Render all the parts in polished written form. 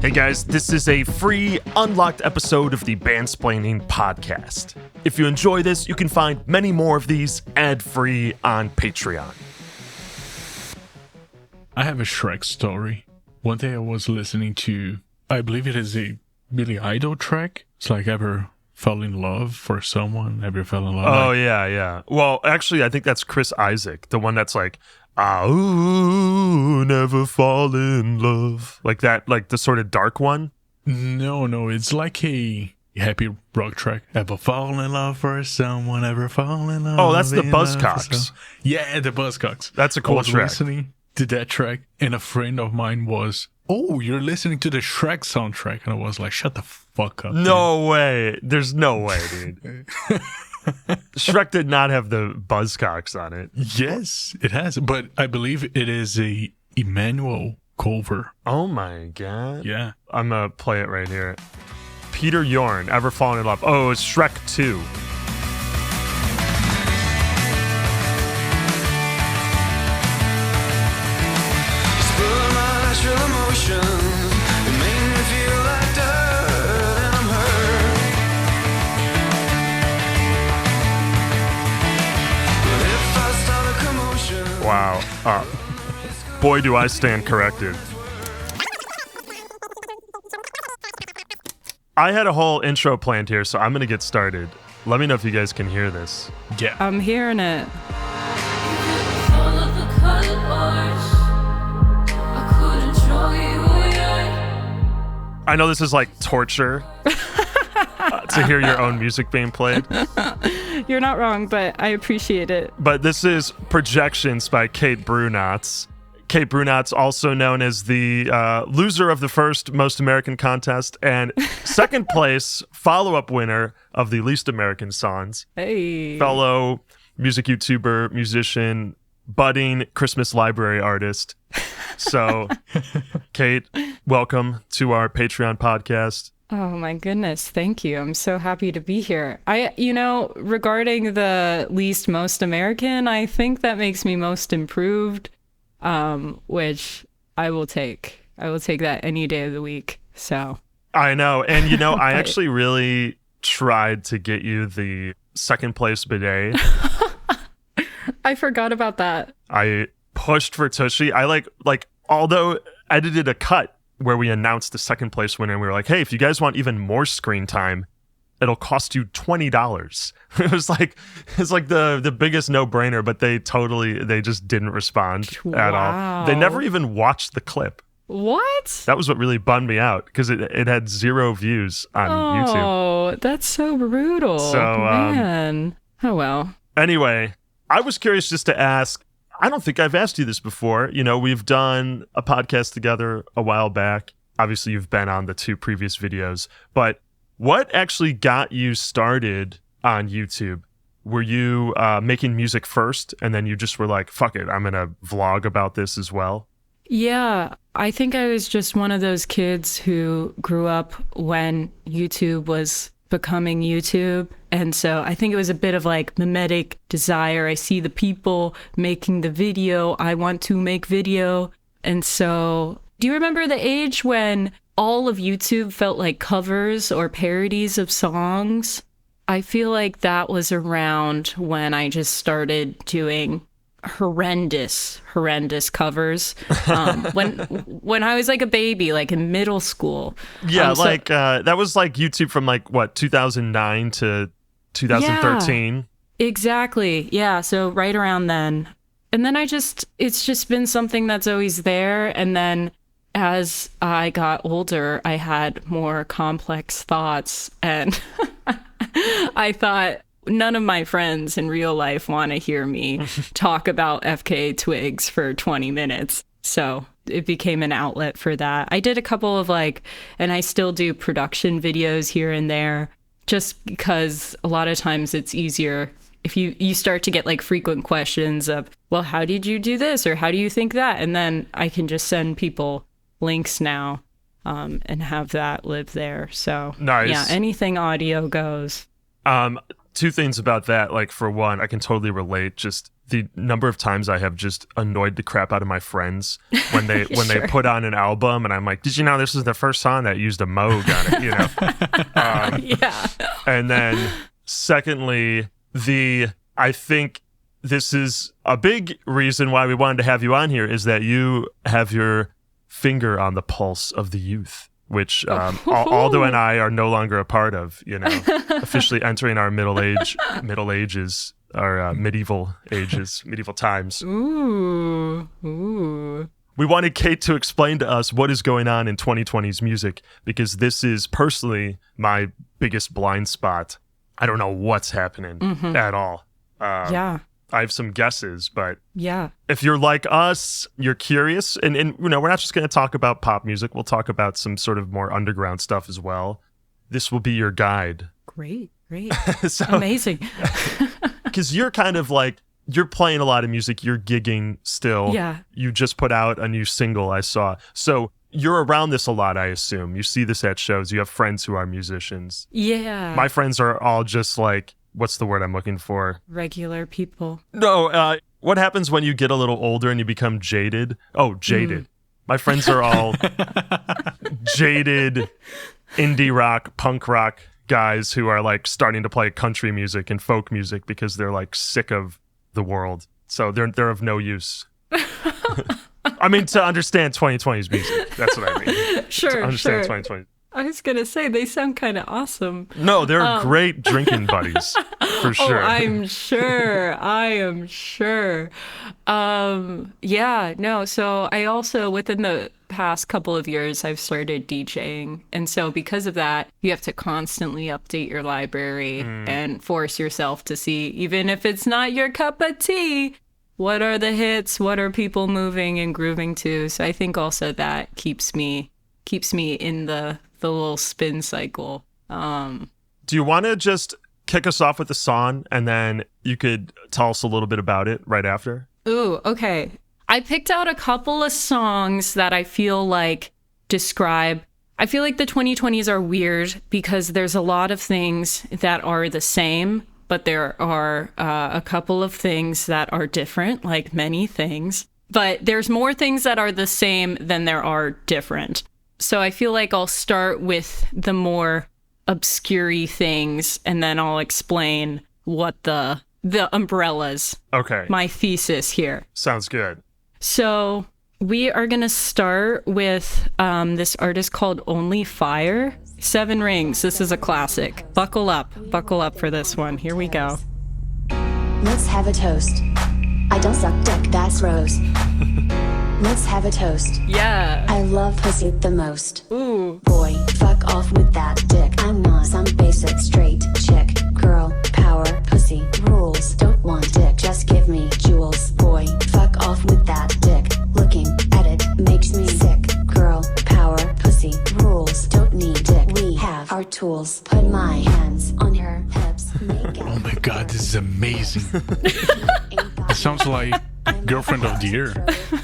Hey guys, this is a free, unlocked episode of the Bandsplaining podcast. If you enjoy this, you can find many more of these ad-free on Patreon. I have a Shrek story. One day I was listening to, I believe it is a Billy Idol track. It's like ever fell in love for someone, ever fell in love. Oh, yeah. Well, actually, I think that's Chris Isaac, the one that's like, ooh, never fall in love. Like that, like the sort of dark one? No, it's like a happy rock track. Ever fall in love for someone, ever fall in love. Oh, that's the Buzzcocks. Yeah, the Buzzcocks. That's a cool track. I was listening to that track, and a friend of mine was, oh, you're listening to the Shrek soundtrack. And I was like, shut the fuck up. No way. There's no way, dude. Shrek did not have the Buzzcocks on it. Yes, it has. But I believe it is a Emmanuel cover. Oh my god. Yeah. I'm going to play it right here. Peter Yorn, Ever Fallen in Love. Oh, it's Shrek 2. Wow. Boy, do I stand corrected. I had a whole intro planned here, so I'm going to get started. Let me know if you guys can hear this. Yeah. I'm hearing it. I know this is like torture to hear your own music being played. You're not wrong, but I appreciate it. But this is Projections by Kate Brunotts. Kate Brunotts, also known as the loser of the first Most American contest and second place follow-up winner of the Least American Songs. Hey. Fellow music YouTuber, musician, budding Christmas library artist. So, Kate, welcome to our Patreon podcast. Oh my goodness, thank you. I'm so happy to be here. Regarding the least most American, I think that makes me most improved, which I will take. I will take that any day of the week. So I know. And I actually really tried to get you the second place bidet. I forgot about that. I pushed for Tushy. I although edited a cut where we announced the second place winner, and we were like, hey, if you guys want even more screen time, it'll cost you $20. It's like the biggest no-brainer, but they just didn't respond at all. They never even watched the clip. What? That was what really bummed me out, because it had 0 views on YouTube. Oh, that's so brutal. So, man. Oh, well. Anyway, I was curious just to ask, I don't think I've asked you this before. We've done a podcast together a while back. Obviously, you've been on the 2 previous videos. But what actually got you started on YouTube? Were you making music first, and then you just were like, fuck it, I'm going to vlog about this as well? Yeah, I think I was just one of those kids who grew up when YouTube was becoming YouTube. And so I think it was a bit of like mimetic desire. I see the people making the video. I want to make video. And so do you remember the age when all of YouTube felt like covers or parodies of songs? I feel like that was around when I just started doing horrendous covers when I was like a baby, like in middle school. Yeah, that was like YouTube from like what, 2009 to 2013. Yeah, exactly. Yeah, so right around then. And then it's just been something that's always there. And then as I got older, I had more complex thoughts, and I thought, none of my friends in real life want to hear me talk about FKA Twigs for 20 minutes. So it became an outlet for that. I did a couple of and I still do production videos here and there, just because a lot of times it's easier if you start to get frequent questions of, well, how did you do this? Or how do you think that? And then I can just send people links now and have that live there. So nice. Yeah, anything audio goes. Two things about that. Like, for one, I can totally relate. Just the number of times I have just annoyed the crap out of my friends when they they put on an album and I'm like, did you know this is the first song that used a Moog on it? You know? Yeah. And then secondly, I think this is a big reason why we wanted to have you on here is that you have your finger on the pulse of the youth, which Aldo and I are no longer a part of, you know, officially entering our middle ages, our medieval times. Ooh. We wanted Kate to explain to us what is going on in 2020's music, because this is personally my biggest blind spot. I don't know what's happening at all. Yeah. I have some guesses, but Yeah. if you're like us, you're curious, and you know, we're not just going to talk about pop music. We'll talk about some sort of more underground stuff as well. This will be your guide. Great. So, Amazing. because you're kind of like, you're playing a lot of music, you're gigging still. Yeah. You just put out a new single, I saw. So you're around this a lot, I assume. You see this at shows. You have friends who are musicians. Yeah. My friends are all just like, what's the word I'm looking for? Regular people. No, what happens when you get a little older and you become jaded? Oh, jaded. My friends are all jaded indie rock, punk rock guys who are like starting to play country music and folk music because they're like sick of the world. So they're of no use. I mean, to understand 2020's music. That's what I mean. Sure. To understand 2020. I was going to say, they sound kind of awesome. No, they're great drinking buddies, for sure. Oh, I'm sure. I am sure. Yeah, no. So I also, within the past couple of years, I've started DJing. And so because of that, you have to constantly update your library and force yourself to see, even if it's not your cup of tea, what are the hits? What are people moving and grooving to? So I think also that keeps me in the little spin cycle. Do you want to just kick us off with a song and then you could tell us a little bit about it right after? Ooh, okay. I picked out a couple of songs that I feel like describe. I feel like the 2020s are weird because there's a lot of things that are the same, but there are a couple of things that are different, like many things. But there's more things that are the same than there are different. So I feel like I'll start with the more obscure things, and then I'll explain what the umbrellas. Okay. My thesis here. Sounds good. So we are going to start with this artist called Only Fire. 7 Rings. This is a classic. Buckle up for this one. Here we go. Let's have a toast. I don't suck dick, that's Rose. Let's have a toast. Yeah. I love pussy the most. Ooh. Boy, fuck off with that dick. I'm not some basic straight chick. Girl, power, pussy, rules. Don't want dick, just give me jewels. Boy, fuck off with that dick. Looking at it makes me sick. Girl, power, pussy, rules. Don't need dick. We have our tools. Put my hands on her hips. Make Oh my god, this is amazing. It sounds like Girlfriend of the Year.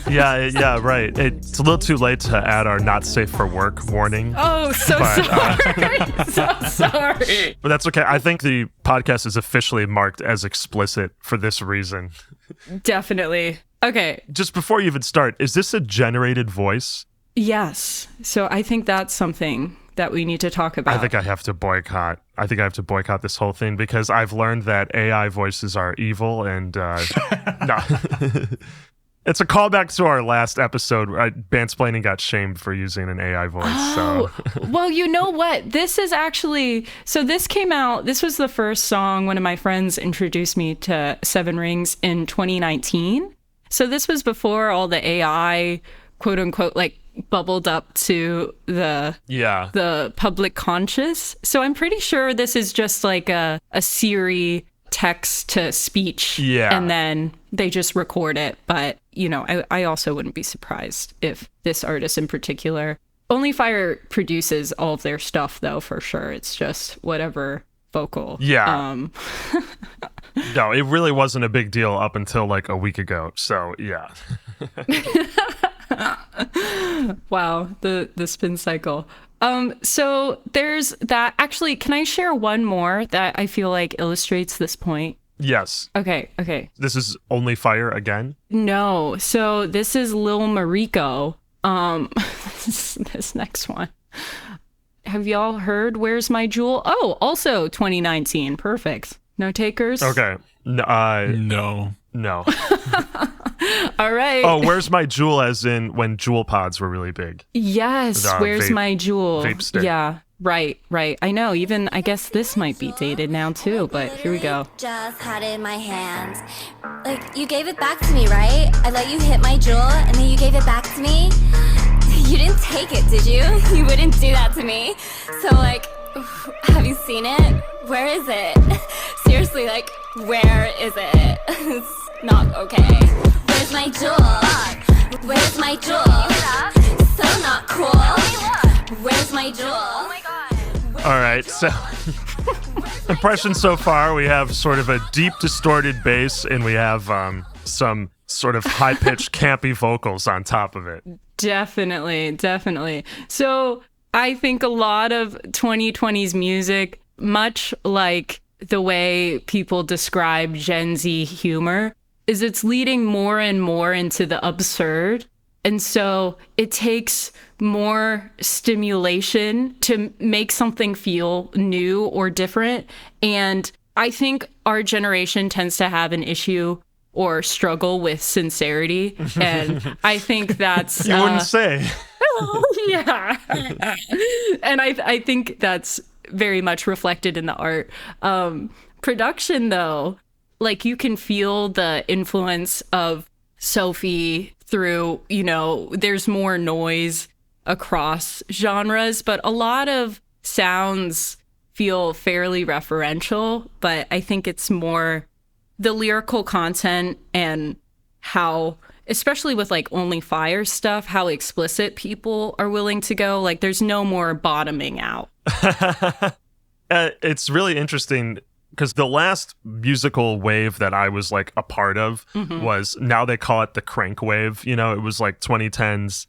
Yeah, right. It's a little too late to add our not safe for work warning. Oh, sorry. So sorry. But that's okay. I think the podcast is officially marked as explicit for this reason. Definitely. Okay. Just before you even start, is this a generated voice? Yes. So I think that's something that we need to talk about. I think I have to boycott. This whole thing because I've learned that AI voices are evil and no. It's a callback to our last episode where Bantsplaining got shamed for using an AI voice. Oh, So. Well, you know what? This is actually, so this came out, this was the first song one of my friends introduced me to 7 Rings in 2019. So this was before all the AI, quote unquote, like bubbled up to the public conscious. So I'm pretty sure this is just like a Siri text to speech. Yeah. And then they just record it. But, you know, I also wouldn't be surprised if this artist in particular. Only Fire produces all of their stuff, though, for sure. It's just whatever vocal. Yeah. No, it really wasn't a big deal up until like a week ago. So, yeah. Wow, the spin cycle. So there's that. Actually, can I share one more that I feel like illustrates this point? Yes. Okay. This is Only Fire again? No. So this is Lil Mariko. This next one. Have y'all heard Where's My Juul? Oh, also 2019. Perfect. No takers? Okay. No. No. All right. Oh, Where's My Juul, as in when Juul pods were really big. Yes. Where's My Juul? Vape stick. Yeah. Right. I know. Even, I guess this might be dated now too, but here we go. Just had it in my hands. Like, you gave it back to me, right? I let you hit my Juul, and then you gave it back to me. You didn't take it, did you? You wouldn't do that to me. So, like, have you seen it? Where is it? Seriously, like, where is it? It's not okay. Where's my Juul? Where's my Juul? So not cool. Where's my Juul? Oh my god. All right, so impression so far, we have sort of a deep distorted bass, and we have some sort of high-pitched campy vocals on top of it. Definitely. So I think a lot of 2020s music, much like the way people describe Gen Z humor, is it's leading more and more into the absurd. And so it takes more stimulation to make something feel new or different. And I think our generation tends to have an issue or struggle with sincerity. And I think that's... You wouldn't say. Yeah. And I think that's very much reflected in the art. Production, though, like you can feel the influence of Sophie through, there's more noise across genres, but a lot of sounds feel fairly referential, but I think it's more the lyrical content and how, especially with like Only Fire stuff, how explicit people are willing to go. Like there's no more bottoming out. It's really interesting because the last musical wave that I was like a part of was, now they call it the crank wave. It was like 2010s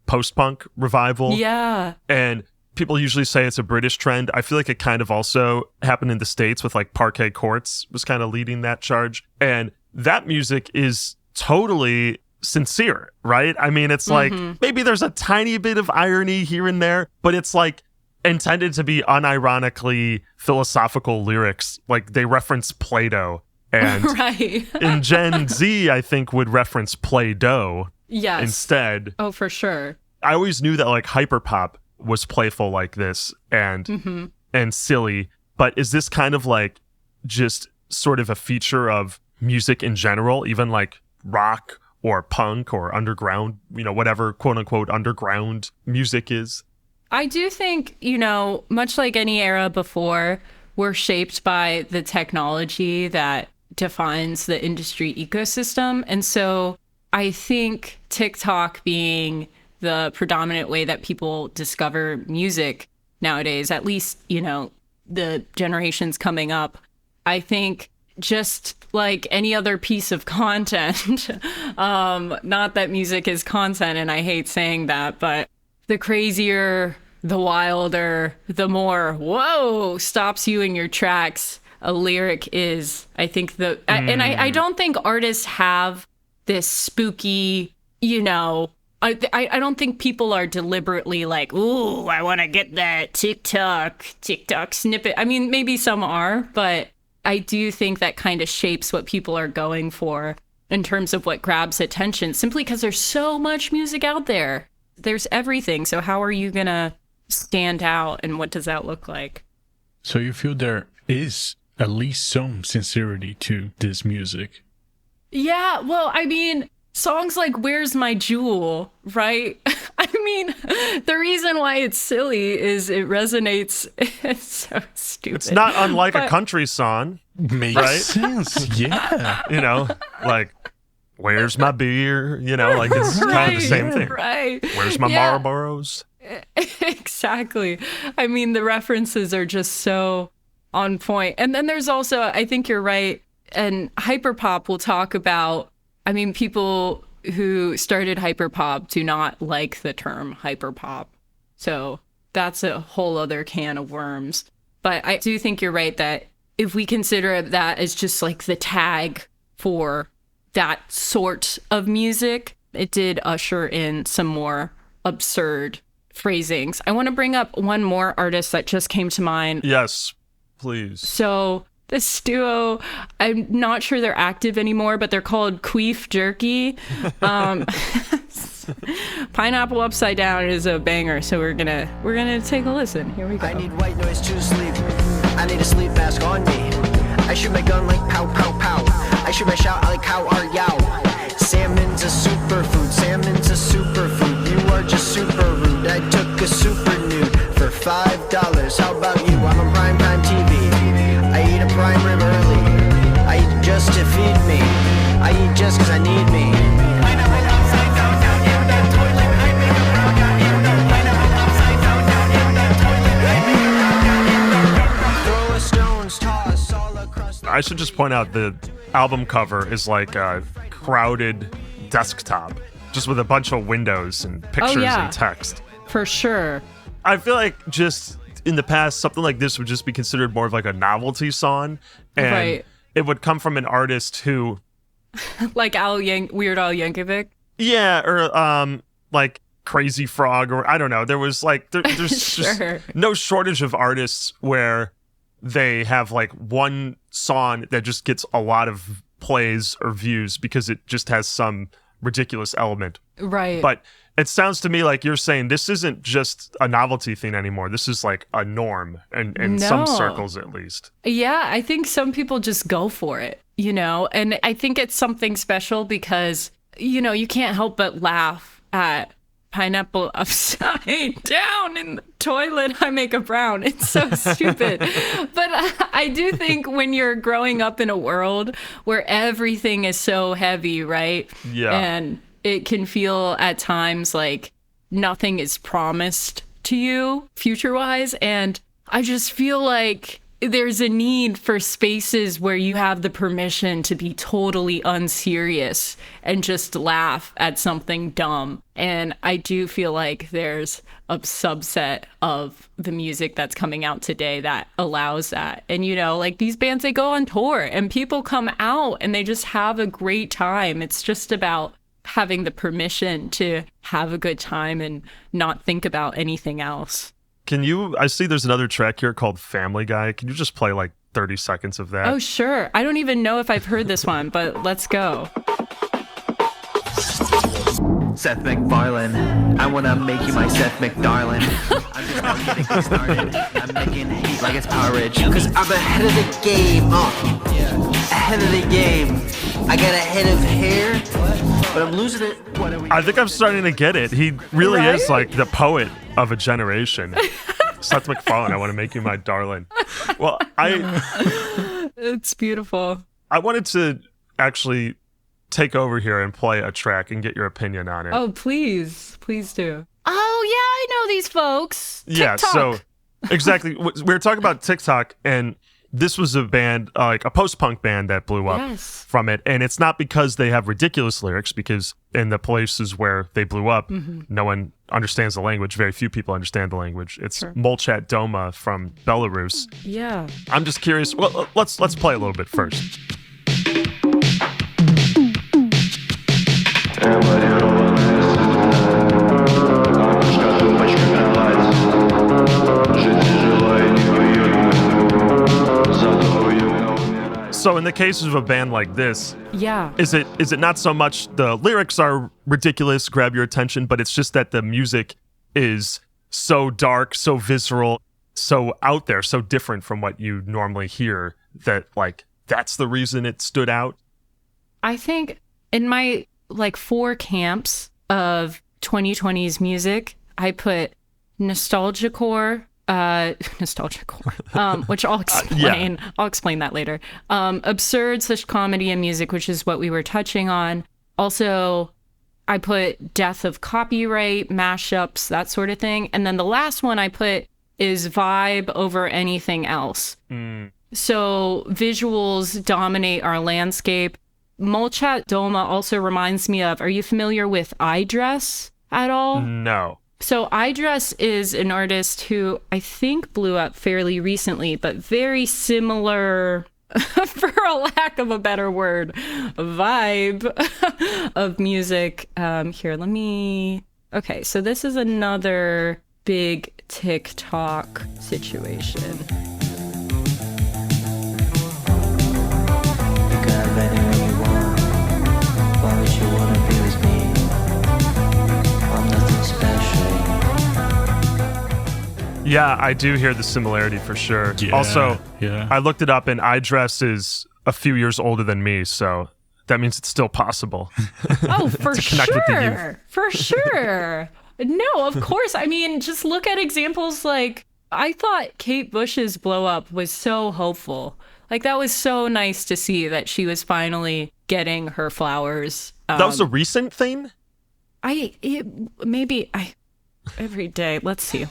post-punk revival. Yeah. And people usually say it's a British trend. I feel like it kind of also happened in the States with like Parquet Courts was kind of leading that charge. And that music is totally sincere, right? I mean, it's like maybe there's a tiny bit of irony here and there, but it's like intended to be unironically philosophical lyrics. Like they reference Play-Doh, and right. in Gen Z, I think would reference Play-Doh instead. Oh, for sure. I always knew that like hyperpop was playful like this and silly, but is this kind of like just sort of a feature of music in general, even like rock or punk or underground, whatever quote unquote underground music is? I do think, much like any era before, we're shaped by the technology that defines the industry ecosystem. And so I think TikTok being the predominant way that people discover music nowadays, at least, the generations coming up, I think just like any other piece of content, not that music is content, and I hate saying that, but the crazier, the wilder, the more, whoa, stops you in your tracks a lyric is. I think and I don't think artists have this spooky, I don't think people are deliberately like, ooh, I want to get that TikTok snippet. I mean, maybe some are, but I do think that kind of shapes what people are going for in terms of what grabs attention, simply because there's so much music out there. There's everything. So how are you going to stand out, and what does that look like? So you feel there is at least some sincerity to this music? Yeah, well, I mean, songs like Where's My Juul, right? I mean, the reason why it's silly is it resonates. It's so stupid. It's not unlike a country song. Makes sense. Yeah. Like, where's my beer? Like it's kind of the same thing. Right. Where's my Marlboros? Exactly. I mean, the references are just so on point. And then there's also, I think you're right, and hyperpop will talk about, I mean, people who started hyperpop do not like the term hyperpop. So that's a whole other can of worms. But I do think you're right that if we consider that as just like the tag for that sort of music, it did usher in some more absurd phrasings. I want to bring up one more artist that just came to mind. Yes, please. So this duo, I'm not sure they're active anymore, but they're called QUEEF Jerky. Pineapple Upside Down is a banger, so we're gonna take a listen. Here we go. I need white noise to sleep. I need a sleep mask on me. I shoot my gun like pow pow pow. I shoot my shout like cow or yow. Salmon's a superfood. Salmon's a superfood. You are just super rude. I took a super nude for $5. How about you? I'm on primetime TV. I eat a prime rib early. I eat just to feed me. I eat just cause I need me. Pineapple upside down, down in that toilet. I make a brown down in the pineapple upside down, down in that toilet. I make a brown down in the throw a stones toss all across the I should just point out the album cover is like a crowded desktop, just with a bunch of windows and pictures and text. For sure. I feel like just in the past, something like this would just be considered more of like a novelty song. And Right. it would come from an artist who... Like Weird Al Yankovic. Yeah, or like Crazy Frog, or I don't know. There was like, there's Sure. just no shortage of artists where they have like one song that just gets a lot of plays or views because it just has some ridiculous element. Right. But it sounds to me like you're saying this isn't just a novelty thing anymore. This is like a norm in some No. circles, at least. Yeah, I think some people just go for it, you know? And I think it's something special because, you know, you can't help but laugh at pineapple upside down in the toilet. I make a brown. It's so stupid. But I do think when you're growing up in a world where everything is so heavy, right? Yeah. And it can feel at times like nothing is promised to you future-wise. And I just feel like there's a need for spaces where you have the permission to be totally unserious and just laugh at something dumb. And I do feel like there's a subset of the music that's coming out today that allows that. And, you know, like these bands, they go on tour and people come out and they just have a great time. It's just about having the permission to have a good time and not think about anything else. Can you, I see there's another track here called Family Guy. Can you just play like 30 seconds of that? Oh, sure. I don't even know if I've heard this one, but let's go. Seth MacFarlane, I wanna make you my Seth MacDarlane. I'm just now getting started. I'm making heat like it's porridge. Cause I'm ahead of the game, ahead of the game. I got a head of hair, but I'm losing it. What are we I think I'm starting to get it. He really is like the poet of a generation. Seth MacFarlane, I want to make you my darling. Well, It's beautiful. I wanted to actually take over here and play a track and get your opinion on it. Oh, please. Please do. Oh, yeah, I know these folks. Yeah, TikTok. so exactly. We were talking about TikTok, and this was a band, like a post-punk band that blew up Yes. from it. And it's not because they have ridiculous lyrics, because in the places where they blew up, no one understands the language. Very few people understand the language. It's Molchat Doma from Belarus. Yeah. I'm just curious. Well, let's play a little bit first. So in the case of a band like this, Yeah. is it not so much the lyrics are ridiculous, grab your attention, but it's just that the music is so dark, so visceral, so out there, so different from what you normally hear that like that's the reason it stood out? I think in my like 4 camps of 2020's music, I put nostalgiacore, which I'll explain. I'll explain that later. Absurd / comedy and music, which is what we were touching on. Also, I put death of copyright, mashups, that sort of thing. And then the last one I put is vibe over anything else. So visuals dominate our landscape. Molchat Doma also reminds me of, are you familiar with Eyedress at all? No. So Eyedress is an artist who I think blew up fairly recently, but very similar, for a lack of a better word, vibe of music. Okay, so this is another big TikTok situation. You can have anyone you want, as long as you wanna be with me. I'm nothing special. Yeah, I do hear the similarity for sure. Yeah, Also, yeah. I looked it up, and Eyedress is a few years older than me, so that means it's still possible. Oh, for To connect with the youth. sure. For sure. No, of course. I mean, just look at examples like, I thought Kate Bush's blow up was so hopeful. Like, that was so nice to see that she was finally getting her flowers. That was a recent thing? Every day. Let's see.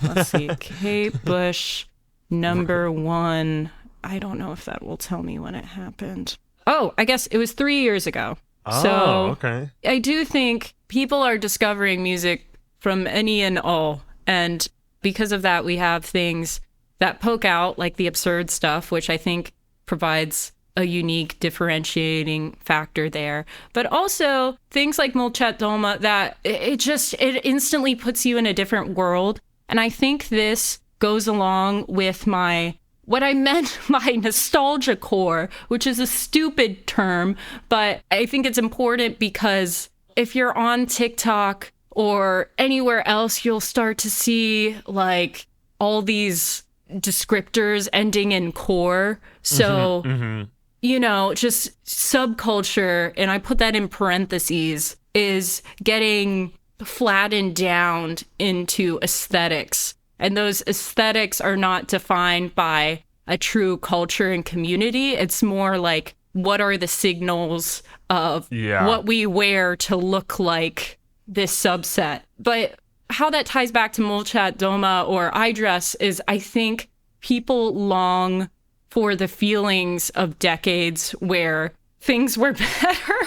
Kate Bush, #1. I don't know if that will tell me when it happened. Oh, I guess it was 3 years ago. Oh, okay. I do think people are discovering music from any and all. And because of that, we have things that poke out, like the absurd stuff, which I think provides a unique differentiating factor there. But also things like Molchat Doma that it instantly puts you in a different world. And I think this goes along with what I meant by nostalgia core, which is a stupid term, but I think it's important because if you're on TikTok or anywhere else, you'll start to see like all these descriptors ending in core. So, you know, just subculture, and I put that in parentheses, is getting flattened down into aesthetics. And those aesthetics are not defined by a true culture and community. It's more like, what are the signals of what we wear to look like this subset? But how that ties back to Molchat Doma or Eyedress is, I think people long for the feelings of decades where things were better.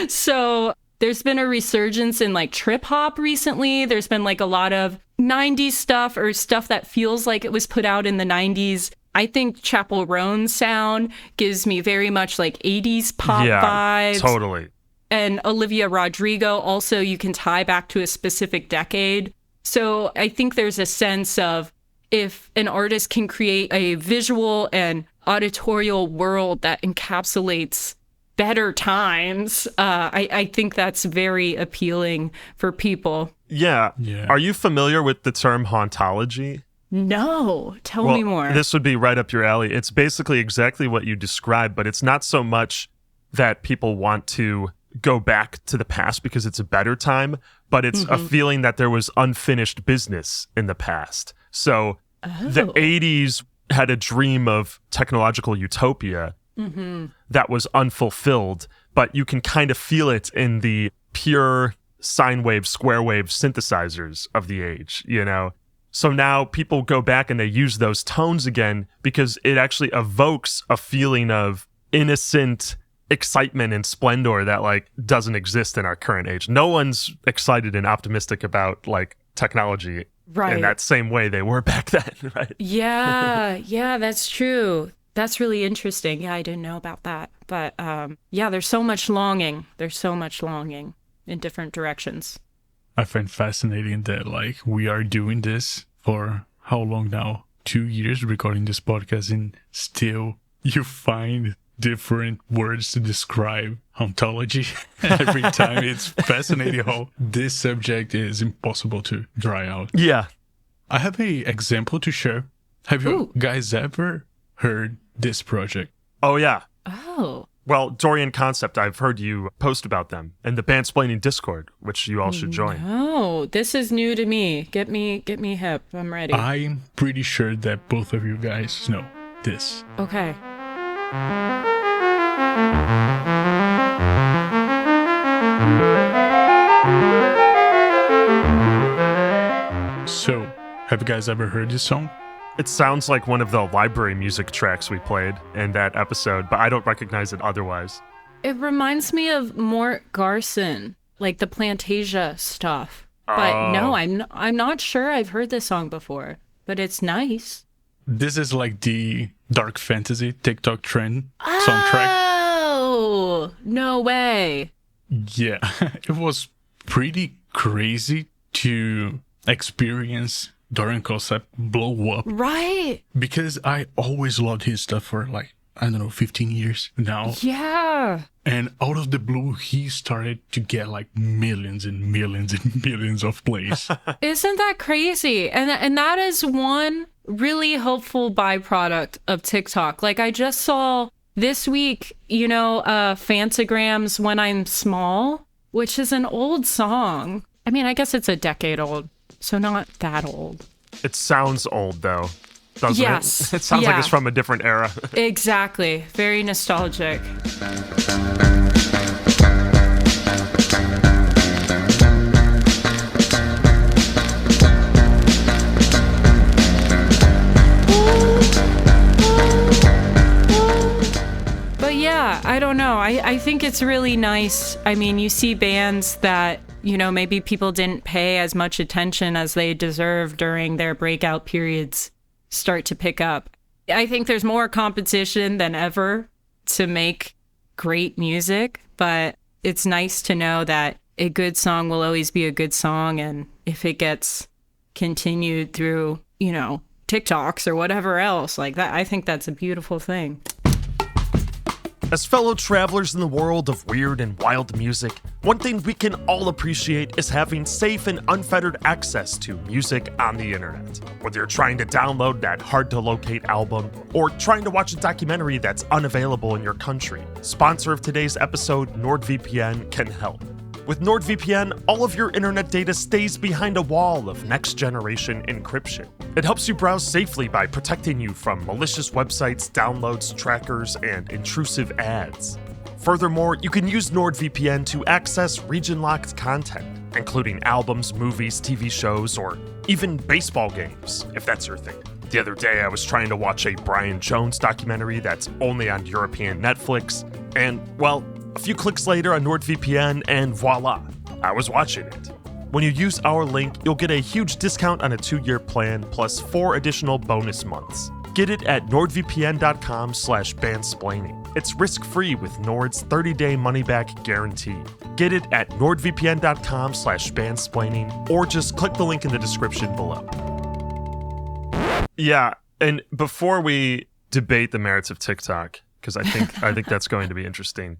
So there's been a resurgence in like trip hop recently. There's been like a lot of 90s stuff or stuff that feels like it was put out in the 90s. I think Chapel Roan's sound gives me very much like 80s pop vibes. Totally. And Olivia Rodrigo also, you can tie back to a specific decade. So I think there's a sense of, if an artist can create a visual and auditorial world that encapsulates better times, I think that's very appealing for people. Yeah. Are you familiar with the term hauntology? No. Tell me more. This would be right up your alley. It's basically exactly what you described, but it's not so much that people want to go back to the past because it's a better time, but it's a feeling that there was unfinished business in the past. So the 80s had a dream of technological utopia that was unfulfilled, but you can kind of feel it in the pure sine wave, square wave synthesizers of the age, you know? So now people go back and they use those tones again because it actually evokes a feeling of innocent excitement and splendor that like doesn't exist in our current age. No one's excited and optimistic about like technology in that same way they were back then, right? Yeah, that's true. That's really interesting. Yeah, I didn't know about that. But yeah, there's so much longing. There's so much longing in different directions. I find fascinating that like we are doing this for how long now? 2 years recording this podcast, and still you find different words to describe ontology every time. It's fascinating how this subject is impossible to dry out. Yeah. I have a example to share. Have you guys ever heard this project? Oh, yeah. Oh. Well, Dorian Concept, I've heard you post about them and the Bandsplaining Discord, which you all should join. Oh, this is new to me. Get me hip. I'm ready. I'm pretty sure that both of you guys know this. Okay. So, have you guys ever heard this song? It sounds like one of the library music tracks we played in that episode, but I don't recognize it otherwise. It reminds me of Mort Garson, like the Plantasia stuff. But no, I'm not sure I've heard this song before, but it's nice. This is like the dark fantasy TikTok trend soundtrack. Oh, no way. Yeah, it was pretty crazy to experience Dorian concept blow up. Right. Because I always loved his stuff for like, I don't know, 15 years now. Yeah. And out of the blue, he started to get like millions and millions and millions of plays. Isn't that crazy? And that is one really helpful byproduct of TikTok. Like I just saw this week, Phantogram's When I'm Small, which is an old song. I mean, I guess it's a decade old, so not that old. It sounds old, though, doesn't Yes. it? It sounds like it's from a different era. Exactly. Very nostalgic. But yeah, I don't know. I think it's really nice. I mean, you see bands that, maybe people didn't pay as much attention as they deserved during their breakout periods start to pick up. I think there's more competition than ever to make great music, but it's nice to know that a good song will always be a good song. And if it gets continued through, TikToks or whatever else like that, I think that's a beautiful thing. As fellow travelers in the world of weird and wild music, one thing we can all appreciate is having safe and unfettered access to music on the internet. Whether you're trying to download that hard-to-locate album or trying to watch a documentary that's unavailable in your country, sponsor of today's episode, NordVPN, can help. With NordVPN, all of your internet data stays behind a wall of next-generation encryption. It helps you browse safely by protecting you from malicious websites, downloads, trackers, and intrusive ads. Furthermore, you can use NordVPN to access region-locked content, including albums, movies, TV shows, or even baseball games, if that's your thing. The other day, I was trying to watch a Brian Jones documentary that's only on European Netflix, and, well, a few clicks later on NordVPN, and voila, I was watching it. When you use our link, you'll get a huge discount on a 2-year plan, plus 4 additional bonus months. Get it at nordvpn.com/bandsplaining. It's risk-free with Nord's 30-day money-back guarantee. Get it at nordvpn.com/bandsplaining, or just click the link in the description below. Yeah, and before we debate the merits of TikTok, because I think that's going to be interesting.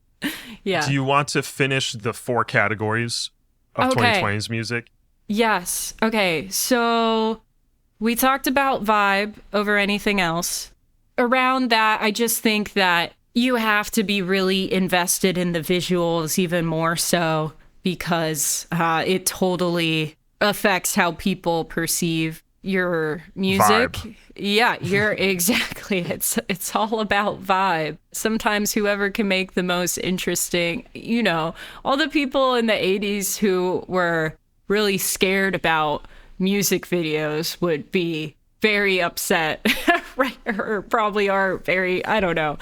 Yeah. Do you want to finish the 4 categories of 2020's music? Yes. Okay. So we talked about vibe over anything else. Around that, I just think that you have to be really invested in the visuals even more so because it totally affects how people perceive your music. Vibe. Yeah, you're exactly. It's all about vibe. Sometimes whoever can make the most interesting, all the people in the 80s who were really scared about music videos would be very upset, right? Or probably are very, I don't know.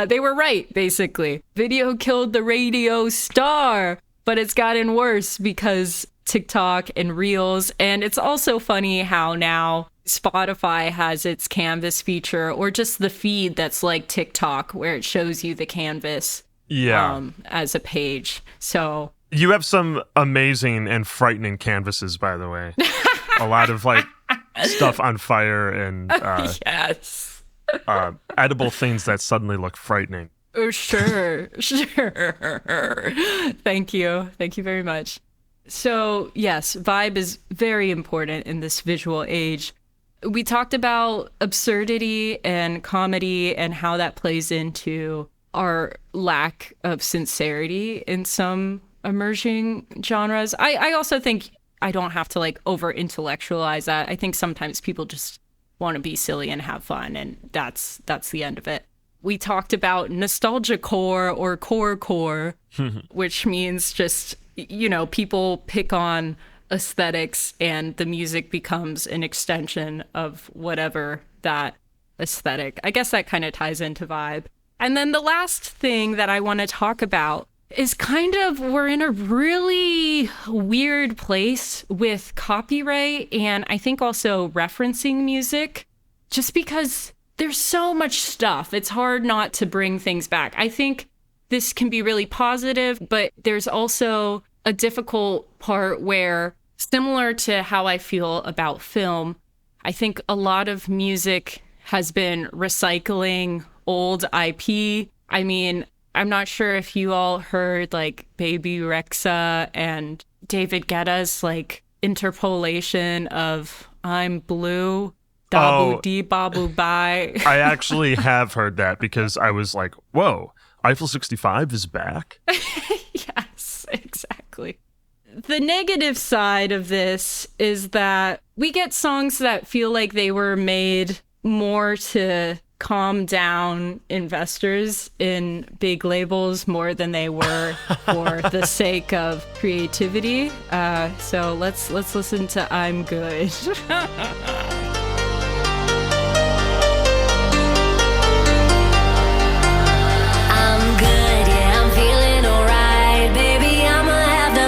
They were right, basically. Video killed the radio star, but it's gotten worse because TikTok and Reels. And it's also funny how now Spotify has its canvas feature, or just the feed that's like TikTok, where it shows you the canvas as a page. So you have some amazing and frightening canvases, by the way. A lot of like stuff on fire and yes, edible things that suddenly look frightening. Oh, sure. Thank you very much. So yes, vibe is very important in this visual age. We talked about absurdity and comedy and how that plays into our lack of sincerity in some emerging genres. I also think I don't have to like over intellectualize that. I think sometimes people just want to be silly and have fun, and that's the end of it. We talked about nostalgia core or core, which means just, people pick on aesthetics and the music becomes an extension of whatever that aesthetic. I guess that kind of ties into vibe. And then the last thing that I want to talk about is kind of, we're in a really weird place with copyright and I think also referencing music, just because there's so much stuff. It's hard not to bring things back. I think this can be really positive, but there's also a difficult part where, similar to how I feel about film, I think a lot of music has been recycling old IP. I mean, I'm not sure if you all heard like Baby Rexha and David Guetta's like interpolation of I'm Blue, Dabu Dee Babu Bye. I actually have heard that because I was like, whoa, Eiffel 65 is back? Yes, exactly. The negative side of this is that we get songs that feel like they were made more to calm down investors in big labels more than they were for the sake of creativity. So let's listen to I'm Good.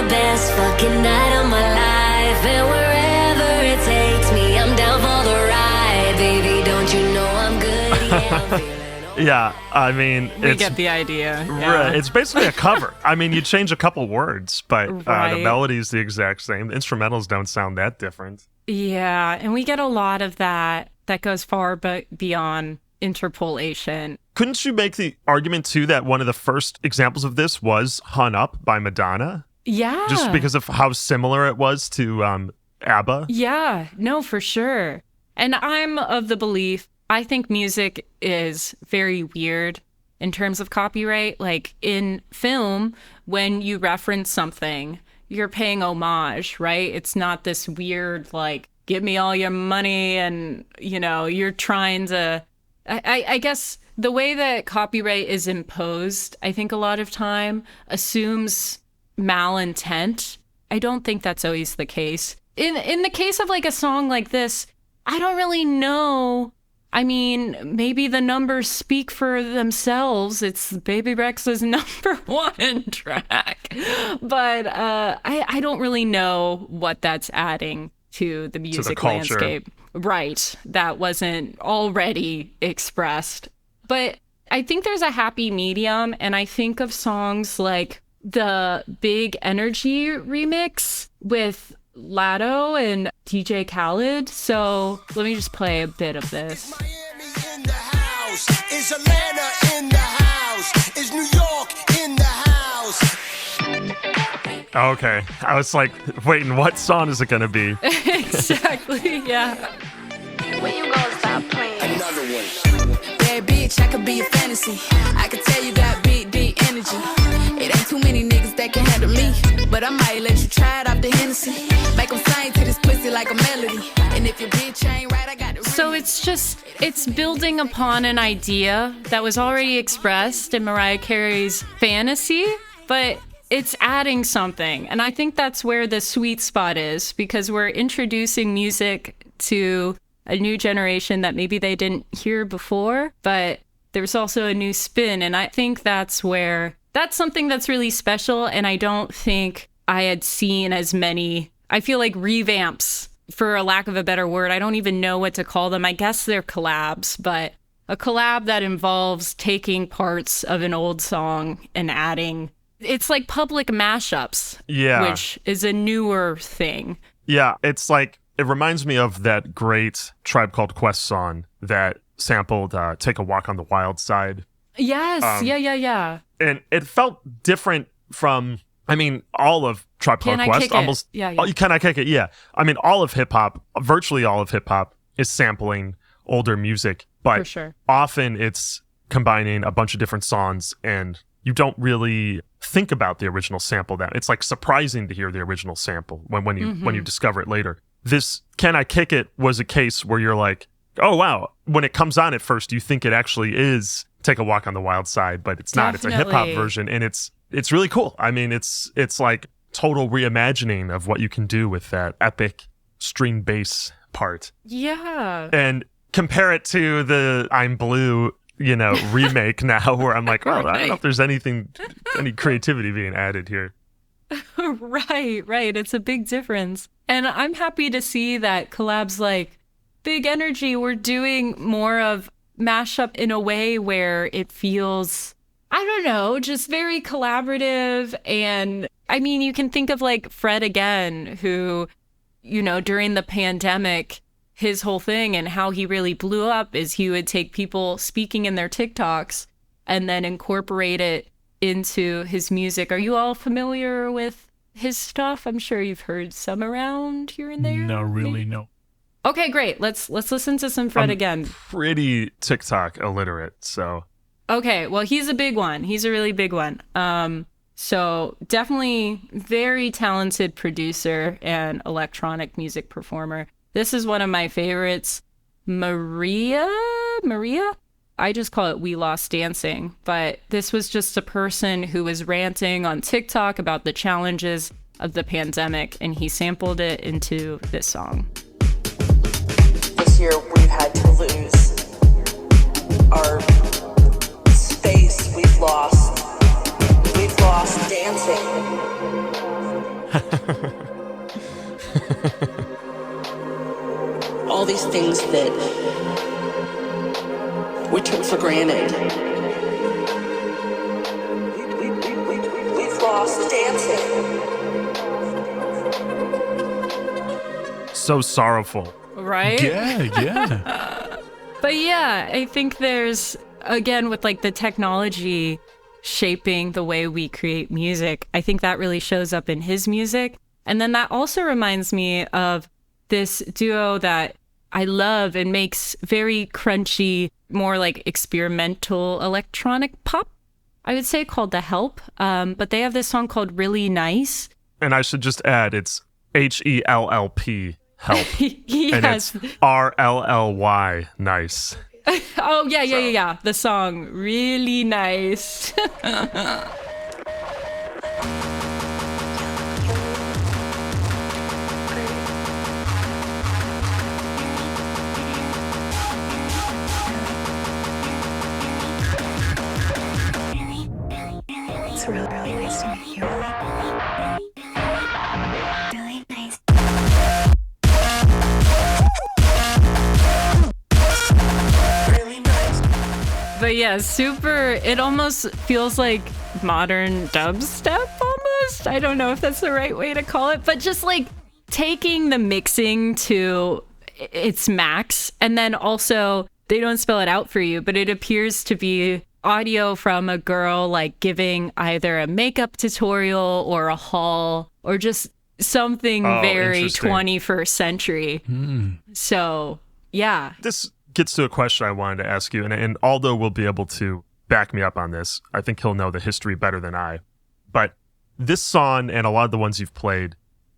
Best fucking night of my life, and wherever it takes me, I'm down for the ride, baby. Don't you know I'm good? Yeah, I'm feeling Yeah, I mean, we get the idea. Yeah. Right, it's basically a cover. I mean, you change a couple words, but Right. the melody's the exact same. The instrumentals don't sound that different. Yeah, and we get a lot of that goes far but beyond interpolation. Couldn't you make the argument, too, that one of the first examples of this was Hung Up by Madonna? Yeah. Just because of how similar it was to ABBA? Yeah, no, for sure. And I'm of the belief, I think music is very weird in terms of copyright. Like in film, when you reference something, you're paying homage, right? It's not this weird, like, give me all your money and, you know, you're trying to... I guess the way that copyright is imposed, I think a lot of time assumes malintent. I don't think that's always the case. In the case of like a song like this, I don't really know. I mean, maybe the numbers speak for themselves. It's Baby Rexha's #1 track. But I don't really know what that's adding to the music culture. landscape. Right. That wasn't already expressed. But I think there's a happy medium, and I think of songs like the Big Energy remix with Latto and DJ Khaled. So let me just play a bit of this. Miami in the house. Is Atlanta in the house? Is New York in the house? Okay. I was like, waiting, what song is it going to be? Exactly, yeah. When you gonna stop playing? Another one. Bad bitch, I could be a fantasy. I could tell you got big, deep energy. It ain't too many niggas that can handle me. But I might let you try it off the Hennessy. Make them sing to this pussy like a melody. And if your bitch ain't right, I got the So it's building upon an idea that was already expressed in Mariah Carey's Fantasy, but it's adding something. And I think that's where the sweet spot is, because we're introducing music to a new generation that maybe they didn't hear before, but there's also a new spin. And I think that's something that's really special. And I don't think I had seen as many, I feel like revamps, for a lack of a better word. I don't even know what to call them. I guess they're collabs, but a collab that involves taking parts of an old song and adding, it's like public mashups, Yeah. which is a newer thing. Yeah, it's like, it reminds me of that great Tribe Called Quest song that sampled Take a Walk on the Wild Side. Yes, yeah. And it felt different from, I mean, all of Tribe Called Can I Quest. Kick It? Almost, Yeah. Oh, Can I Kick It? Yeah. I mean, all of hip hop, virtually all of hip hop is sampling older music, but For sure. often it's combining a bunch of different songs and you don't really think about the original sample. That it's like surprising to hear the original sample when you discover it later. This Can I Kick It was a case where you're like, oh wow, when it comes on at first you think it actually is Take a Walk on the Wild Side, but it's not. It's a hip hop Definitely. version, and it's really cool. I mean, it's like total reimagining of what you can do with that epic string bass part. Yeah. And compare it to the I'm Blue remake now where I'm like, I don't know if there's any creativity being added here. Right. It's a big difference. And I'm happy to see that collabs like Big Energy were doing more of mashup in a way where it feels, I don't know, just very collaborative. And I mean, you can think of like Fred again, who, during the pandemic, his whole thing and how he really blew up is he would take people speaking in their TikToks and then incorporate it into his music. Are you all familiar with his stuff? I'm sure you've heard some around here and there. Not really, no. Okay, great. Let's listen to some Fred again. Pretty TikTok illiterate, so. Okay, well, he's a big one. He's a really big one. So definitely very talented producer and electronic music performer. This is one of my favorites. Marea? I just call it We Lost Dancing. But this was just a person who was ranting on TikTok about the challenges of the pandemic, and he sampled it into this song. This year we've had to lose our space. We've lost dancing. All these things that we took for granted. We've lost dancing. So sorrowful. Right? Yeah. But yeah, I think there's, again, with like the technology shaping the way we create music, I think that really shows up in his music. And then that also reminds me of this duo that I love and makes very crunchy, more like experimental electronic pop, I would say, called the HELLP. But they have this song called Really Nice. And I should just add, it's HELLP, HELP. Yes. And it's RLLY, nice. Oh, yeah. The song, Really Nice. It's really nice to meet you. Really nice. But yeah, it almost feels like modern dubstep almost. I don't know if that's the right way to call it, but just like taking the mixing to its max. And then also, they don't spell it out for you, but it appears to be audio from a girl like giving either a makeup tutorial or a haul or just something very 21st century. So, yeah. This gets to a question I wanted to ask you, and Aldo will be able to back me up on this. I think he'll know the history better than I. But this song and a lot of the ones you've played,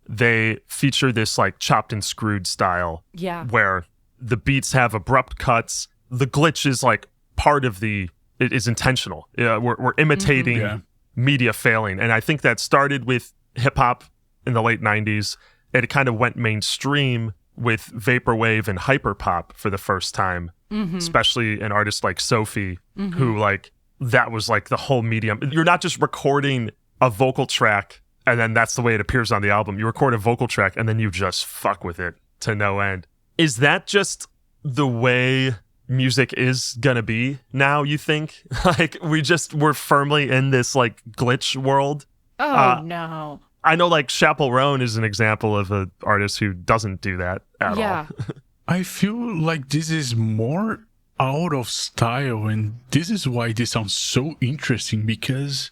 they feature this like chopped and screwed style. Yeah. Where the beats have abrupt cuts. The glitch is like part of it is intentional. We're imitating media failing. And I think that started with hip hop in the late 90s. It kind of went mainstream with vaporwave and hyperpop for the first time, especially an artist like Sophie, who like, that was like the whole medium. You're not just recording a vocal track and then that's the way it appears on the album. You record a vocal track and then you just fuck with it to no end. Is that just the way music is gonna be now, you think? Like we're firmly in this like glitch world? No. I know like Chappell Roan is an example of an artist who doesn't do that at all. I feel like this is more out of style, and this is why this sounds so interesting, because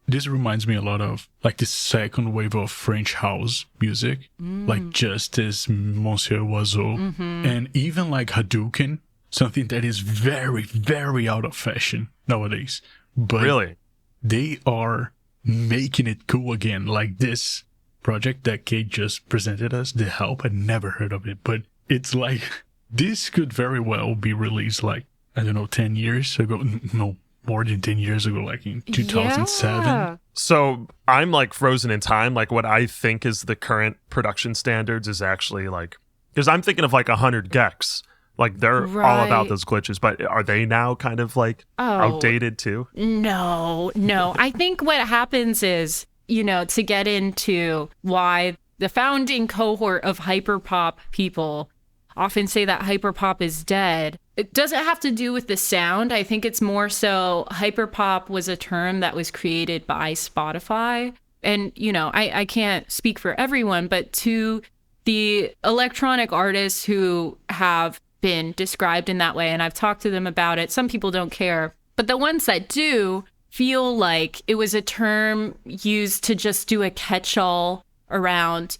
this reminds me a lot of like the second wave of French house music, like Justice, Monsieur Oiseau, and even like Hadouken, something that is very, very out of fashion nowadays. But really, they are making it cool again. Like this project that Kate just presented us, The HELLP, I never heard of it, but it's like this could very well be released like, I don't know, 10 years ago. No, more than 10 years ago, like in 2007. Yeah. So I'm like frozen in time. Like what I think is the current production standards is actually like, because I'm thinking of like 100 gecs, Like they're all about those glitches, but are they now kind of like outdated too? No. I think what happens is, to get into why the founding cohort of hyperpop people often say that hyperpop is dead. It doesn't have to do with the sound. I think it's more so hyperpop was a term that was created by Spotify. And, I can't speak for everyone, but to the electronic artists who have been described in that way, and I've talked to them about it, some people don't care, but the ones that do feel like it was a term used to just do a catch-all around,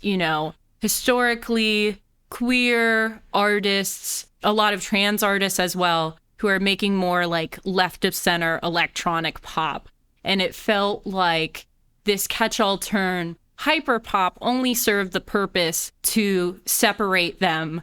historically queer artists, a lot of trans artists as well, who are making more like left of center electronic pop. And it felt like this catch-all term, hyperpop, only served the purpose to separate them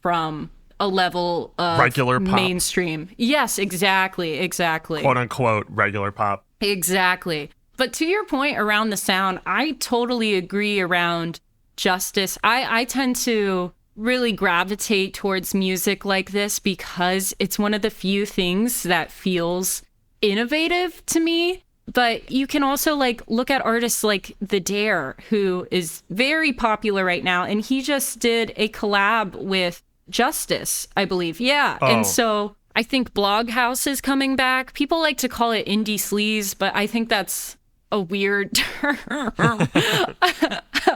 from a level of regular pop. Mainstream. Yes, exactly. Quote unquote regular pop. Exactly. But to your point around the sound, I totally agree around Justice. I tend to really gravitate towards music like this because it's one of the few things that feels innovative to me. But you can also look at artists like The Dare, who is very popular right now. And he just did a collab with Justice, I believe. Yeah. Oh. And so I think Bloghouse is coming back. People like to call it indie sleaze, but I think that's a weird term.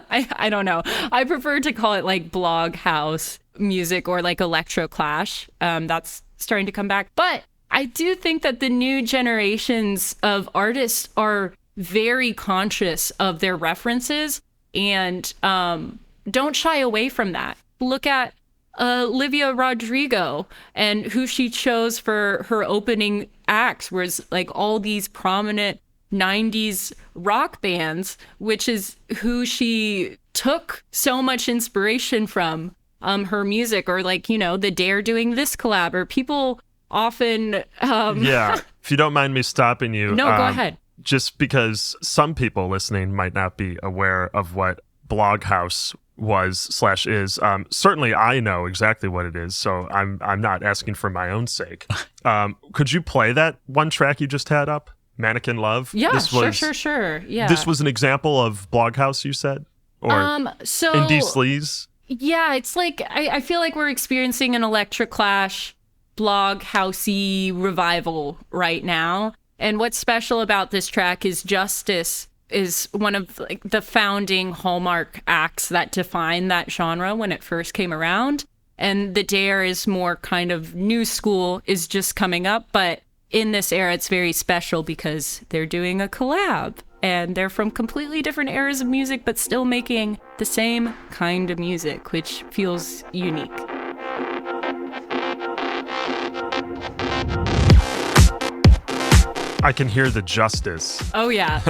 I don't know. I prefer to call it Bloghouse music or electro clash. That's starting to come back. But I do think that the new generations of artists are very conscious of their references and don't shy away from that. Look at Olivia Rodrigo and who she chose for her opening acts was all these prominent 90s rock bands, which is who she took so much inspiration from, her music, or The Dare doing this collab, or people often yeah, if you don't mind me stopping you. No, go ahead. Just because some people listening might not be aware of what Bloghouse was/is. Certainly I know exactly what it is, so I'm not asking for my own sake. Could you play that one track you just had up? Mannequin Love? Yeah, sure. Yeah. This was an example of Bloghouse, you said? Or so indie sleaze? Yeah, it's I feel like we're experiencing an electric clash blog housey revival right now. And what's special about this track is Justice is one of the founding hallmark acts that defined that genre when it first came around. And The Dare is more kind of new school, is just coming up. But in this era, it's very special because they're doing a collab. And they're from completely different eras of music, but still making the same kind of music, which feels unique. I can hear the Justice. Oh, yeah.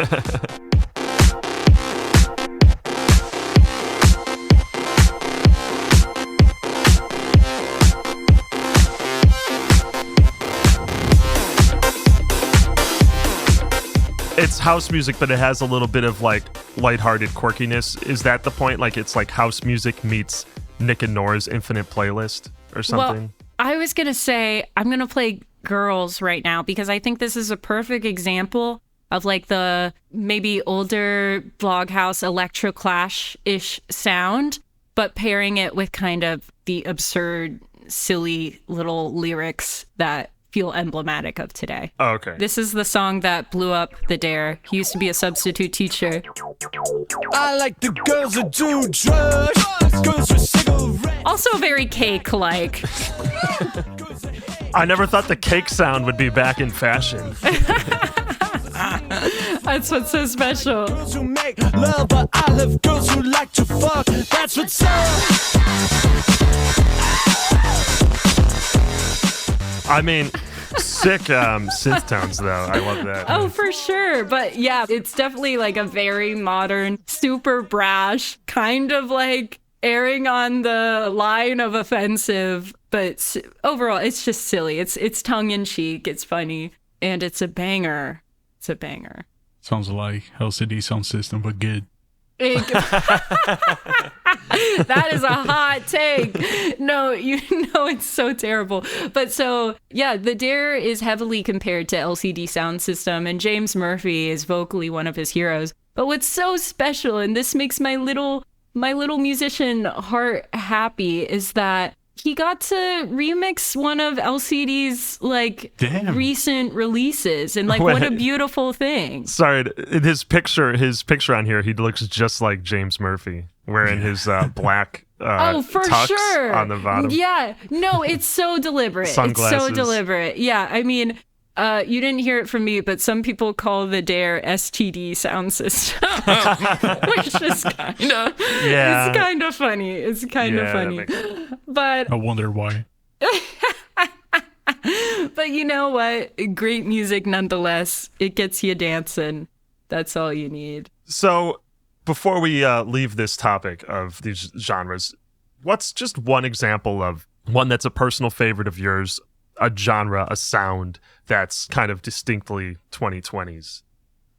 It's house music, but it has a little bit of lighthearted quirkiness. Is that the point? It's house music meets Nick and Nora's Infinite Playlist or something? Well, I was going to say, I'm going to play Girls right now because I think this is a perfect example of the maybe older Bloghouse electro clash-ish sound, but pairing it with kind of the absurd, silly little lyrics that feel emblematic of today. Oh, okay. This is the song that blew up The Dare. He used to be a substitute teacher. I like the girls that do drugs, girls with cigarettes. Also very Cake-like. I never thought the cake sound would be back in fashion. That's what's so special. Girls who make love, but I love girls who like to fuck. That's what's up. I mean, sick synth tones, though. I love that. Oh, for sure. But yeah, it's definitely a very modern, super brash, kind of erring on the line of offensive. But overall, it's just silly. It's tongue-in-cheek. It's funny. And it's a banger. It's a banger. Sounds like LCD sound system, but good. That is a hot take. No, you know it's so terrible. But so, yeah, the Dare is heavily compared to LCD Sound System, and James Murphy is vocally one of his heroes. But what's so special, and this makes my little musician heart happy, is that he got to remix one of LCD's like recent releases, and like what a beautiful thing. Sorry, his picture on here, he looks just like James Murphy wearing his black oh, for tux sure on the bottom. Yeah, no, it's so deliberate. Sunglasses. It's so deliberate. Yeah, I mean, you didn't hear it from me, but some people call the Dare STD sound system, which is kind of it's kind of funny. It's kind of funny, but I wonder why. But you know what? Great music nonetheless. It gets you dancing. That's all you need. So before we leave this topic of these genres, what's just one example of one that's a personal favorite of yours, a genre, a sound that's kind of distinctly 2020s?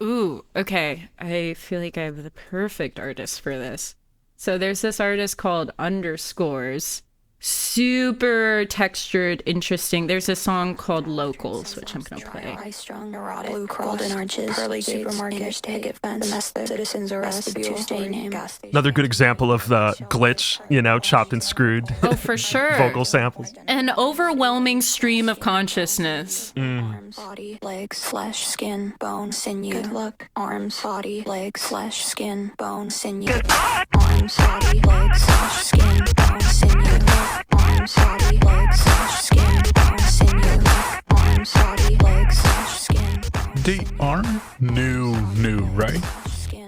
Ooh, okay. I feel like I have the perfect artist for this. So there's this artist called Underscores. Super textured, interesting. There's a song called Locals, which I'm gonna play. High-strung, neurotic, blue cross, golden arches, pearly supermarket, picket fence, domestic, citizens arrest, Tuesday name. Another good example of the glitch, chopped and screwed. Oh, for sure. Vocal samples. An overwhelming stream of consciousness. Arms, body, legs, flesh, skin, bone, sinew. Good luck. Arms, body, legs, flesh, skin, bone, sinew. Arms, body, legs, flesh, skin, bone, sinew. Arms, body, legs, flesh, skin, bone, sinew. Arms, body, legs, flesh, skin, bone. They are new, right?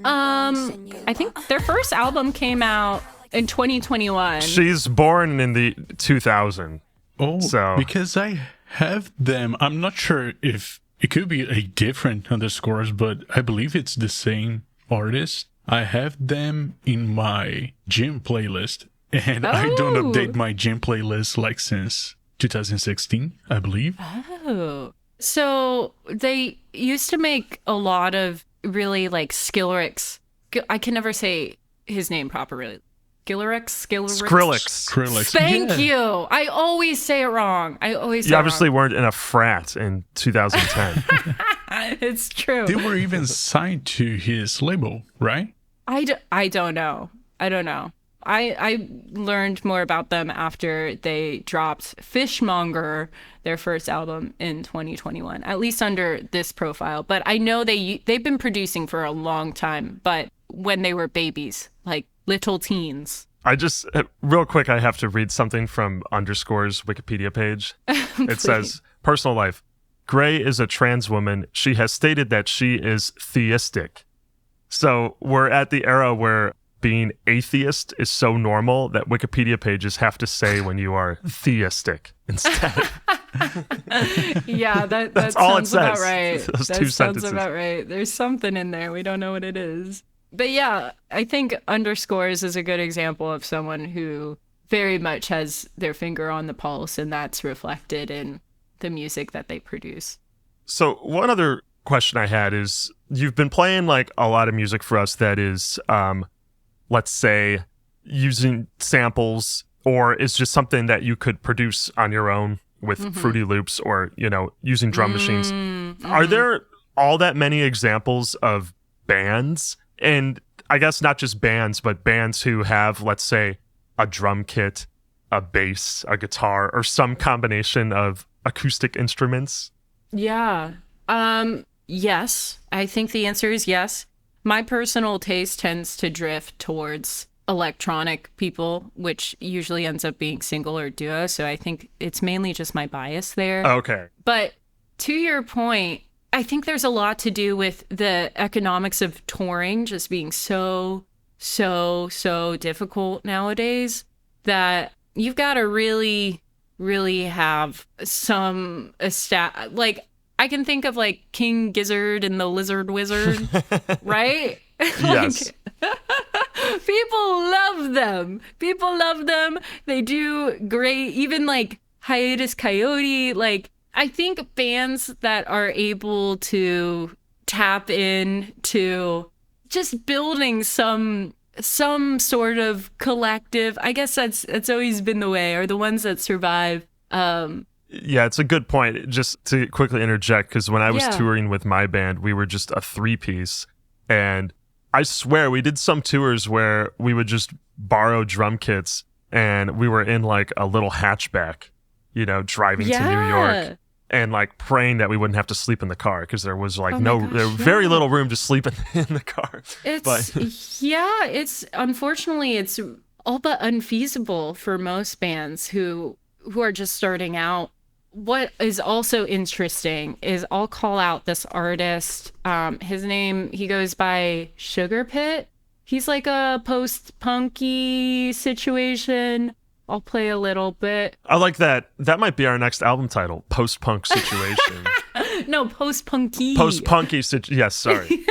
I think their first album came out in 2021. She's born in the 2000. Oh, so because I have them. I'm not sure if it could be a different Underscores, but I believe it's the same artist. I have them in my gym playlist, and I don't update my gym playlist like since 2016, I believe. Oh. So they used to make a lot of really like Skillrix. I can never say his name properly. Skrillex. Thank you. I always say it wrong. You obviously weren't in a frat in 2010. It's true. They were even signed to his label, right? I don't know. I learned more about them after they dropped Fishmonger, their first album, in 2021, at least under this profile. But I know they've been producing for a long time, but when they were babies, like little teens. I just, real quick, I have to read something from Underscore's Wikipedia page. It says, personal life. Gray is a trans woman. She has stated that she is theistic. So we're at the era where being atheist is so normal that Wikipedia pages have to say when you are theistic instead. Yeah, that That's all it sounds says. about right. Those that two sounds sentences. about right. There's something in there. We don't know what it is. But yeah, I think Underscores is a good example of someone who very much has their finger on the pulse, and that's reflected in the music that they produce. So one other question I had is, you've been playing like a lot of music for us that is, let's say, using samples, or is just something that you could produce on your own with Fruity Loops, or, using drum machines. Are there all that many examples of bands? And I guess not just bands, but bands who have, let's say, a drum kit, a bass, a guitar, or some combination of acoustic instruments? Yeah. Yes. I think the answer is yes. My personal taste tends to drift towards electronic people, which usually ends up being single or duo. So I think it's mainly just my bias there. Okay. But to your point, I think there's a lot to do with the economics of touring just being so difficult nowadays, that you've got to really, really have some like, I can think of like King Gizzard and the Lizard Wizard, right? Yes. People love them. They do great. Even like Hiatus Coyote, like, I think bands that are able to tap into just building some sort of collective. I guess that's always been the way, or the ones that survive. Yeah, it's a good point. Just to quickly interject, because when I was touring with my band, we were just a 3-piece. And I swear we did some tours where we would just borrow drum kits and we were in like a little hatchback, you know, driving to New York and like praying that we wouldn't have to sleep in the car because there was like very little room to sleep in the car. It's unfortunately it's all but unfeasible for most bands who are just starting out. What is also interesting is I'll call out this artist. His name, he goes by Sugar Pit. He's like a post-punky situation. I'll play a little bit. I like that. That might be our next album title, Post-Punk Situation. No, post-punky. Post-punky yes, sorry.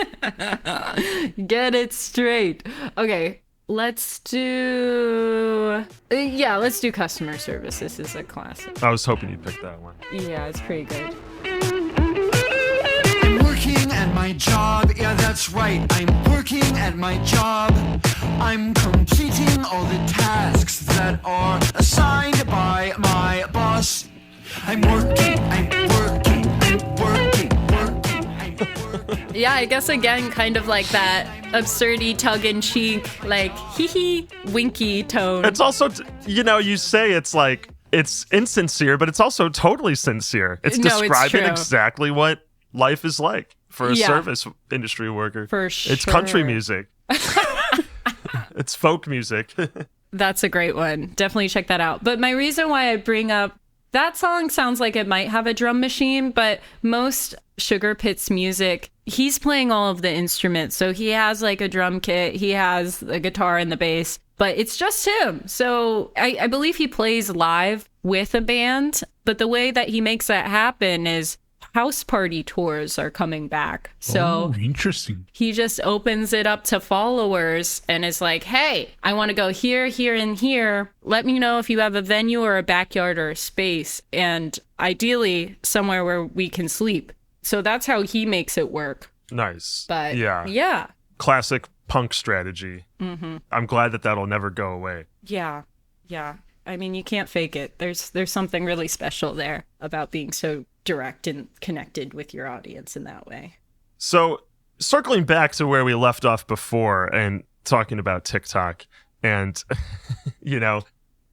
Get it straight. Okay. Let's do customer service. This is a classic. I was hoping you'd pick that one. Yeah, it's pretty good. I'm working at my job, yeah, that's right. I'm working at my job. I'm completing all the tasks that are assigned by my boss. I'm working. Yeah, I guess again, kind of like that absurdity, tongue-in-cheek, like hee-hee, winky tone. It's also, you say it's like, it's insincere, but it's also totally sincere. It's describing exactly what life is like for a service industry worker. For sure. It's country music. It's folk music. That's a great one. Definitely check that out. But my reason why I bring up that song sounds like it might have a drum machine, but most Sugar Pit's music, he's playing all of the instruments. So he has like a drum kit, he has the guitar and the bass, but it's just him. So I believe he plays live with a band, but the way that he makes that happen is house party tours are coming back. So interesting. He just opens it up to followers and is like, hey, I want to go here, here, and here. Let me know if you have a venue or a backyard or a space, and ideally somewhere where we can sleep. So that's how he makes it work. Nice. But yeah. Classic punk strategy. Mm-hmm. I'm glad that'll never go away. Yeah. I mean, you can't fake it. There's something really special there about being so direct and connected with your audience in that way. So circling back to where we left off before and talking about TikTok, and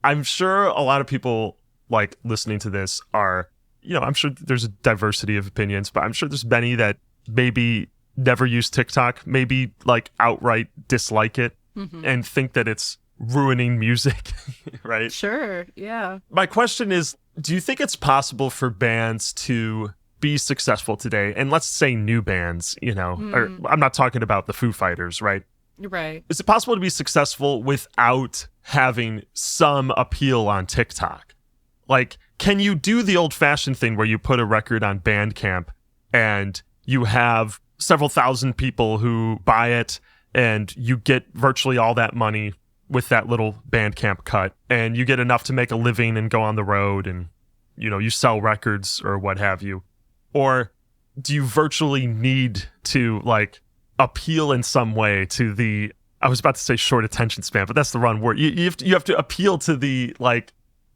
I'm sure a lot of people like listening to this are, I'm sure there's a diversity of opinions, but I'm sure there's many that maybe never use TikTok, maybe like outright dislike it and think that it's ruining music, right? Sure, yeah. My question is, do you think it's possible for bands to be successful today? And let's say new bands, or I'm not talking about the Foo Fighters, right? Right. Is it possible to be successful without having some appeal on TikTok? Like, can you do the old-fashioned thing where you put a record on Bandcamp and you have several thousand people who buy it and you get virtually all that money with that little Bandcamp cut, and you get enough to make a living and go on the road and, you sell records or what have you? Or do you virtually need to like appeal in some way to the, I was about to say short attention span, but that's the wrong word. You have to appeal to the like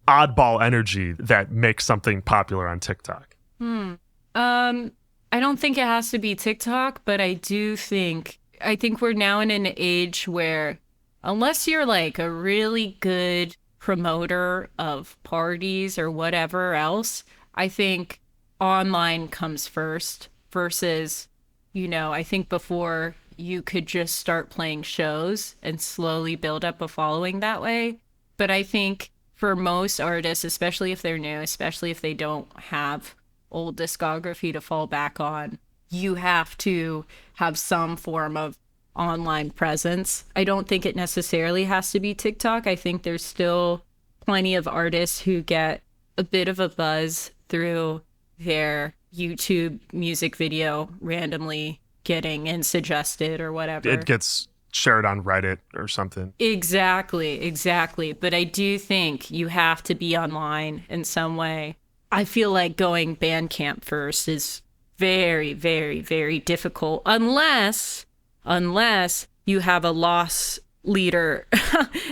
oddball energy that makes something popular on TikTok. I don't think it has to be TikTok, but I think we're now in an age where unless you're like a really good promoter of parties or whatever else, I think online comes first versus, I think before you could just start playing shows and slowly build up a following that way. But I think for most artists, especially if they're new, especially if they don't have old discography to fall back on, you have to have some form of online presence. I don't think it necessarily has to be TikTok. I think there's still plenty of artists who get a bit of a buzz through their YouTube music video randomly getting and suggested or whatever. It gets shared on Reddit or something. Exactly. But I do think you have to be online in some way. I feel like going Bandcamp first is very, very, very difficult unless unless you have a loss leader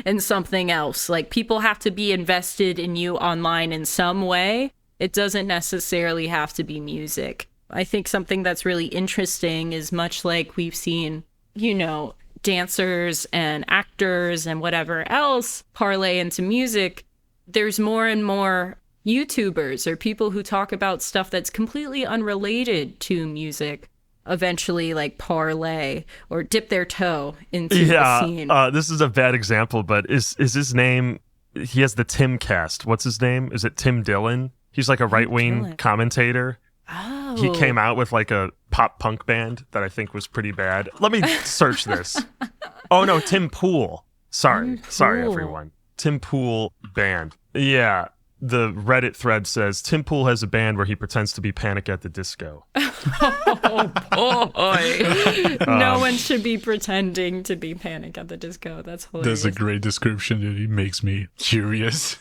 and something else. Like, people have to be invested in you online in some way. It doesn't necessarily have to be music. I think something that's really interesting is, much like we've seen, you know, dancers and actors and whatever else parlay into music, there's more and more YouTubers or people who talk about stuff that's completely unrelated to music eventually like parlay or dip their toe into the scene. This is a bad example, but is his name, he has the Tim cast. What's his name? Is it Tim Dillon? He's like a right-wing commentator. Oh. He came out with like a pop punk band that I think was pretty bad. Let me search this. Oh no, Tim Pool. Sorry everyone. Tim Pool band. Yeah. The Reddit thread says Tim Pool has a band where he pretends to be Panic at the Disco. Oh boy. No one should be pretending to be Panic at the Disco. That's hilarious. That's a great description, and it makes me curious.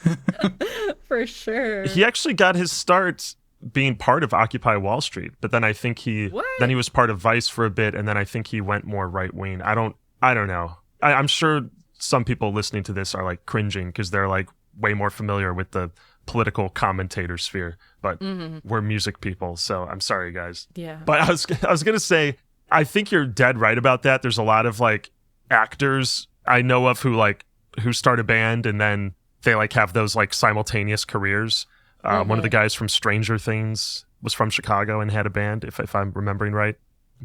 For sure. He actually got his start being part of Occupy Wall Street, but then I think he was part of Vice for a bit, and then I think he went more right wing. I don't know. I'm sure some people listening to this are like cringing because they're like way more familiar with the political commentator sphere, but we're music people, so I'm sorry guys. Yeah. But I was gonna say, I think you're dead right about that. There's a lot of like actors I know of who start a band and then they like have those like simultaneous careers. One of the guys from Stranger Things was from Chicago and had a band, if I'm remembering right.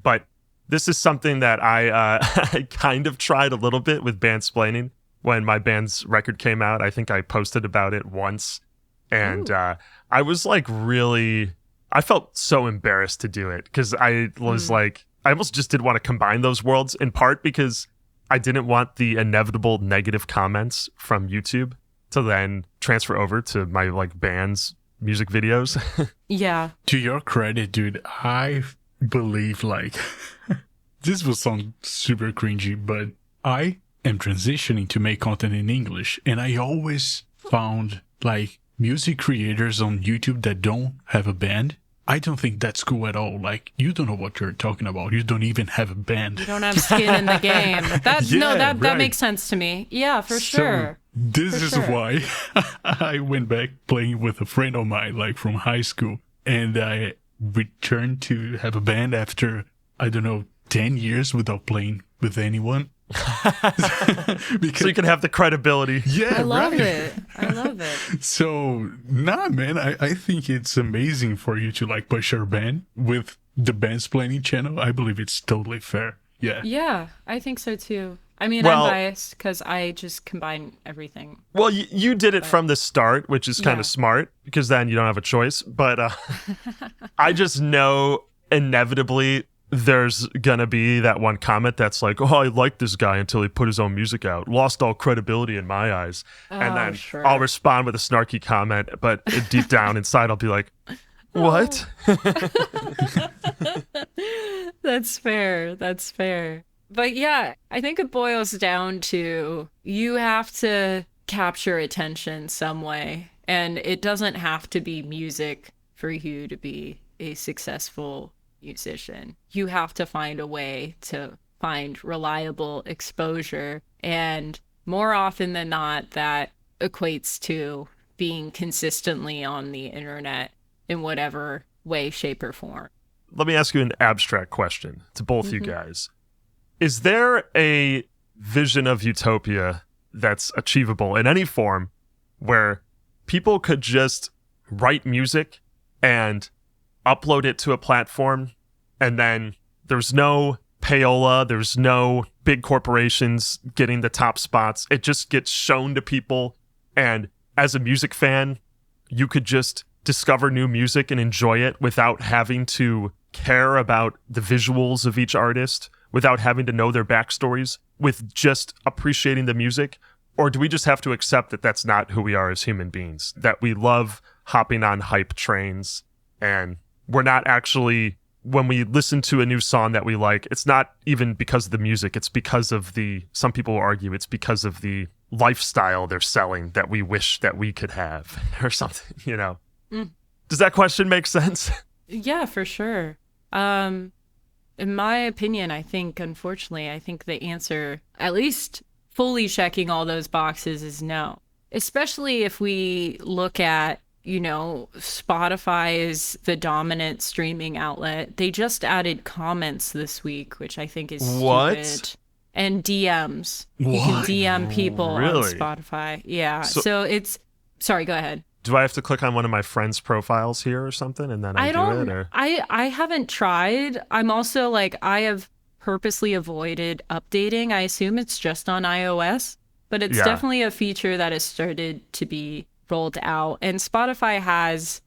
But this is something that I kind of tried a little bit with bandsplaining when my band's record came out. I think I posted about it once. And I was like I felt so embarrassed to do it because I was like, I almost just didn't want to combine those worlds, in part because I didn't want the inevitable negative comments from YouTube to then transfer over to my like band's music videos. Yeah. To your credit, dude, I believe like this will sound super cringy, but I am transitioning to make content in English, and I always found like music creators on YouTube that don't have a band, I don't think that's cool at all. Like, you don't know what you're talking about. You don't even have a band. You don't have skin in the game. That makes sense to me. Yeah, for sure. This is why I went back playing with a friend of mine, like from high school, and I returned to have a band after, I don't know, 10 years without playing with anyone. So you can have the credibility. Yeah, I love it. So man, I think it's amazing for you to like push your band with the bandsplaining channel. I believe it's totally fair. Yeah, I think so too. I mean, I'm biased because I just combine everything. Well, you did it from the start, which is kind of smart because then you don't have a choice. But I just know inevitably there's gonna be that one comment that's like, oh, I liked this guy until he put his own music out. Lost all credibility in my eyes. And then I'll respond with a snarky comment, but deep down inside I'll be like, what? That's fair. But yeah, I think it boils down to you have to capture attention some way. And it doesn't have to be music for you to be a successful musician. You have to find a way to find reliable exposure, and more often than not that equates to being consistently on the internet in whatever way, shape, or form. Let me ask you an abstract question to both you guys. Is there a vision of utopia that's achievable in any form where people could just write music and upload it to a platform, and then there's no payola, there's no big corporations getting the top spots. It just gets shown to people, and as a music fan, you could just discover new music and enjoy it without having to care about the visuals of each artist, without having to know their backstories, with just appreciating the music? Or do we just have to accept that that's not who we are as human beings, that we love hopping on hype trains, and we're not actually, when we listen to a new song that we like, it's not even because of the music, it's because of some people will argue it's because of the lifestyle they're selling that we wish that we could have, or something, you know? Does that question make sense? Yeah, for sure. In my opinion, I think, unfortunately, I think the answer, at least fully checking all those boxes, is no. Especially if we look at, Spotify is the dominant streaming outlet. They just added comments this week, which I think is stupid. And DMs. What? You can DM people on Really? Spotify. Yeah. So it's... Sorry, go ahead. Do I have to click on one of my friends' profiles here or something, and then I do it? Or? I haven't tried. I'm also I have purposely avoided updating. I assume it's just on iOS, but it's definitely a feature that has started to be rolled out. And Spotify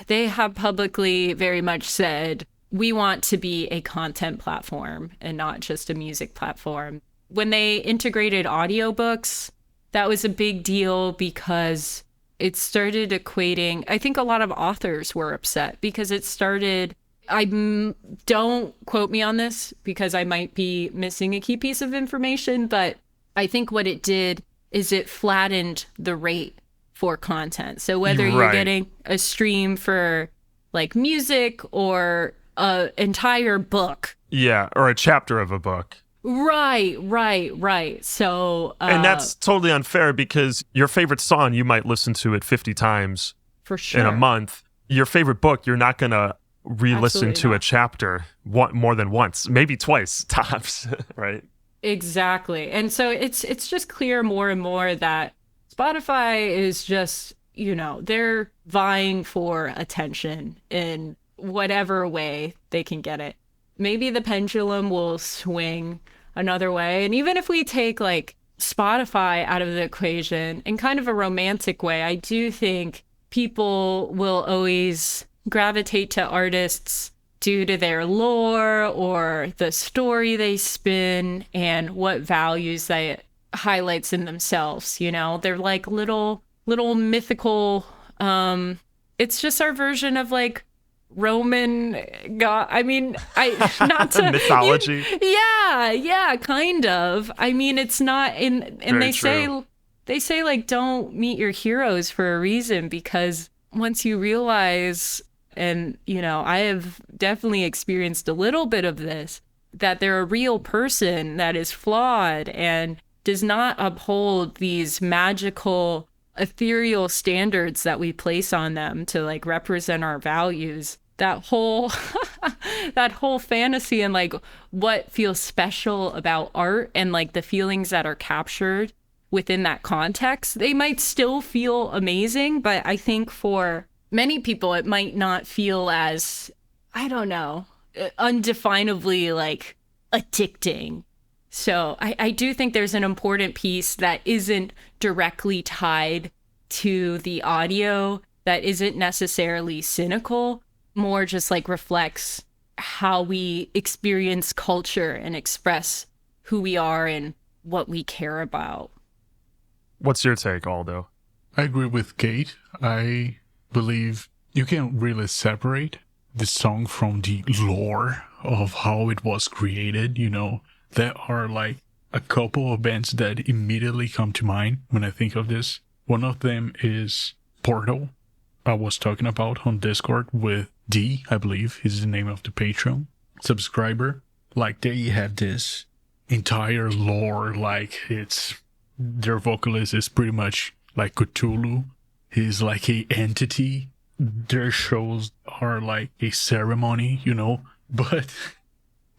they have publicly very much said, we want to be a content platform and not just a music platform. When they integrated audiobooks, that was a big deal because it started equating, I think a lot of authors were upset because it started, don't quote me on this because I might be missing a key piece of information, but I think what it did is it flattened the rate for content. So whether you're getting a stream for music or an entire book. Yeah, or a chapter of a book. Right. So... and that's totally unfair because your favorite song, you might listen to it 50 times for sure. in a month. Your favorite book, you're not going to re-listen to a chapter more than once, maybe twice, tops, right? Exactly. And so it's just clear more and more that Spotify is just, they're vying for attention in whatever way they can get it. Maybe the pendulum will swing another way. And even if we take Spotify out of the equation in kind of a romantic way, I do think people will always gravitate to artists due to their lore or the story they spin and what values they highlights in themselves. They're like little mythical, it's just our version of Roman god. I mean, not to mythology. Yeah, kind of. I mean, it's not in, and Very they say don't meet your heroes for a reason, because once you realize, and I have definitely experienced a little bit of this, that they're a real person that is flawed and does not uphold these magical ethereal standards that we place on them to represent our values. That whole fantasy and what feels special about art and the feelings that are captured within that context, they might still feel amazing, but I think for many people it might not feel as, I don't know, undefinably addicting. So I do think there's an important piece that isn't directly tied to the audio, that isn't necessarily cynical, more just reflects how we experience culture and express who we are and what we care about. What's your take, Aldo? I agree with Kate. I believe you can really separate the song from the lore of how it was created. There are a couple of bands that immediately come to mind when I think of this. One of them is Portal. I was talking about on Discord with D, I believe is the name of the Patreon subscriber. They have this entire lore, it's their vocalist is pretty much like Cthulhu. He's a entity. Their shows are a ceremony, but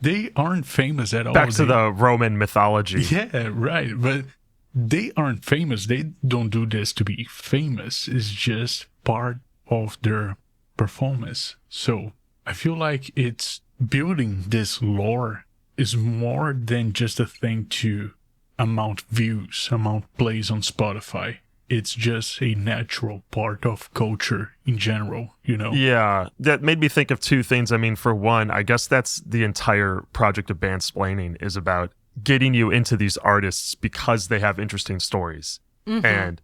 they aren't famous at all. Back to the Roman mythology. Yeah, right. But they aren't famous. They don't do this to be famous. It's just part of their performance. So I feel it's building this lore is more than just a thing to amount views, amount plays on Spotify. It's just a natural part of culture in general, Yeah, that made me think of two things. I mean, for one, I guess that's the entire project of Bandsplaining is about getting you into these artists because they have interesting stories and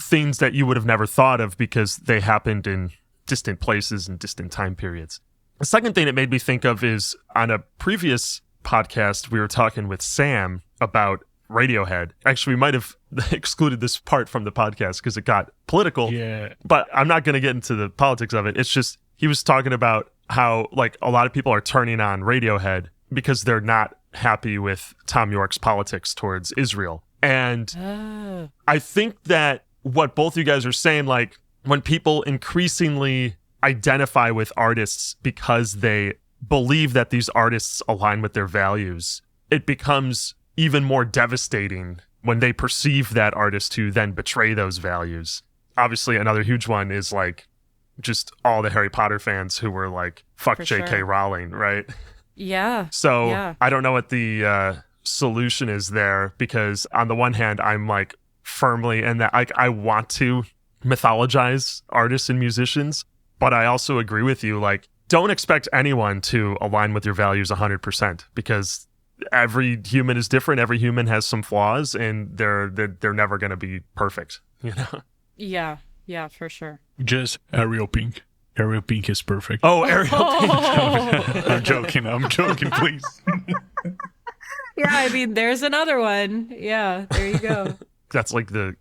things that you would have never thought of because they happened in distant places and distant time periods. The second thing it made me think of is on a previous podcast, we were talking with Sam about Radiohead. Actually, we might have excluded this part from the podcast because it got political. Yeah. But I'm not going to get into the politics of it. It's just he was talking about how a lot of people are turning on Radiohead because they're not happy with Tom York's politics towards Israel. And I think that what both you guys are saying, like when people increasingly identify with artists because they believe that these artists align with their values, it becomes even more devastating when they perceive that artist to then betray those values. Obviously, another huge one is like just all the Harry Potter fans who were like, fuck For J.K. sure. Rowling, right? Yeah. So Yeah. I don't know what the solution is there, because on the one hand, I'm like firmly in that I want to mythologize artists and musicians, but I also agree with you, like, don't expect anyone to align with your values 100%, because every human is different. Every human has some flaws, and they're never going to be perfect, you know? Yeah. Yeah, for sure. Just Ariel Pink. Ariel Pink is perfect. Oh, Ariel Pink. I'm joking, please. Yeah, I mean, there's another one. Yeah, there you go. That's like the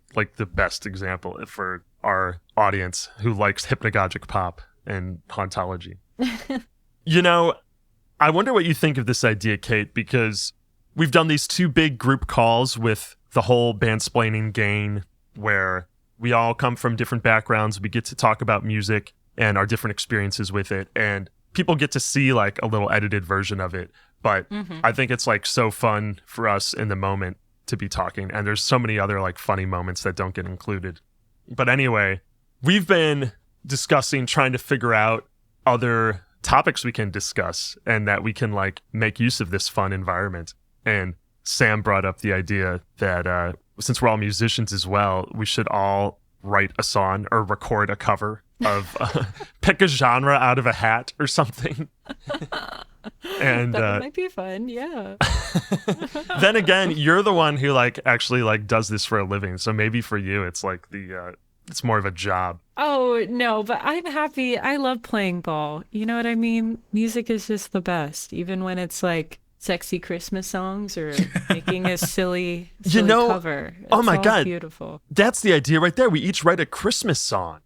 best example for our audience who likes hypnagogic pop and hauntology. You know, I wonder what you think of this idea, Kate, because we've done these 2 big group calls with the whole bandsplaining gang, where we all come from different backgrounds. We get to talk about music and our different experiences with it, and people get to see like a little edited version of it. But I think it's like so fun for us in the moment to be talking, and there's so many other like funny moments that don't get included. But anyway, we've been discussing, trying to figure out other topics we can discuss and that we can like make use of this fun environment. And Sam brought up the idea that since we're all musicians as well, we should all write a song or record a cover of pick a genre out of a hat or something. And That might be fun. Yeah. then again, you're the one who like actually like does this for a living, so maybe for you it's like it's more of a job. Oh, no, but I'm happy. I love playing ball. You know what I mean? Music is just the best, even when it's like sexy Christmas songs or making a silly cover. Oh my all God. Beautiful. That's the idea right there. We each write a Christmas song.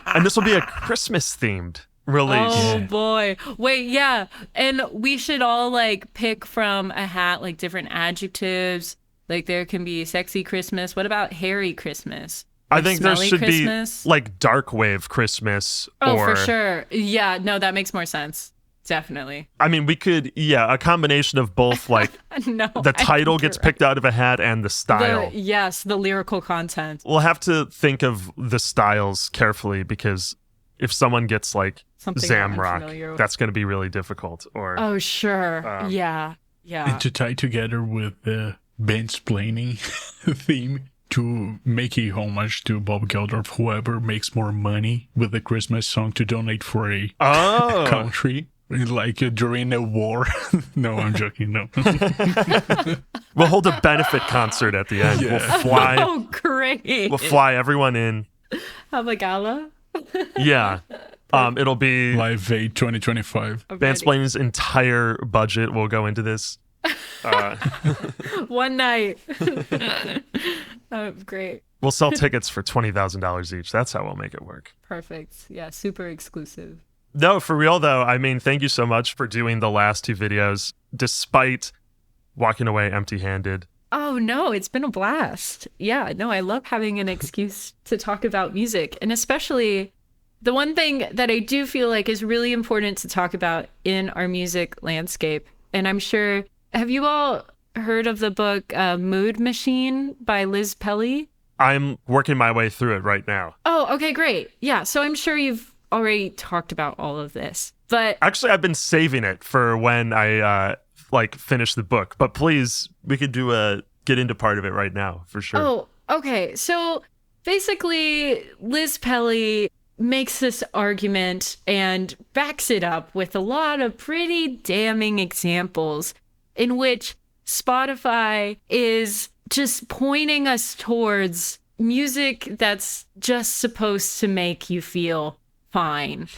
And this will be a Christmas themed release. Oh boy. Wait, yeah. And we should all like pick from a hat like different adjectives. Like there can be sexy Christmas. What about hairy Christmas? I Like think there smelly should Christmas? be like dark wave Christmas. Oh, or, for sure. Yeah, no, that makes more sense. Definitely. I mean, we could, a combination of both, like No. the I title think gets you're picked out of a hat and the style. Yes, the lyrical content. We'll have to think of the styles carefully, because if someone gets like Something I'm Zamrock, unfamiliar with. that's going to be really difficult. Or Oh, sure. Yeah. And to tie together with the bandsplaining theme, to make a homage to Bob Geldof, whoever makes more money with the Christmas song to donate for a country, like during a war. No, I'm joking. No. we'll hold a benefit concert at the end. Yeah. We'll fly. Oh, great. We'll fly everyone in. Have a gala? Yeah. It'll be Live Aid 2025. Bandsplaining's entire budget will go into this. One night. Oh, great. We'll sell tickets for $20,000 each. That's how we'll make it work. Perfect. Yeah, super exclusive. No, for real though. I mean, thank you so much for doing the last 2 videos, despite walking away empty-handed. Oh, no, it's been a blast. Yeah, no, I love having an excuse to talk about music. And especially the one thing that I do feel like is really important to talk about in our music landscape. And I'm sure, have you all heard of the book Mood Machine by Liz Pelly? I'm working my way through it right now. Oh, okay, great. Yeah, so I'm sure you've already talked about all of this. But actually, I've been saving it for when I finish the book. But please, we could get into part of it right now for sure. Oh, okay. So basically, Liz Pelly makes this argument and backs it up with a lot of pretty damning examples in which Spotify is just pointing us towards music that's just supposed to make you feel fine.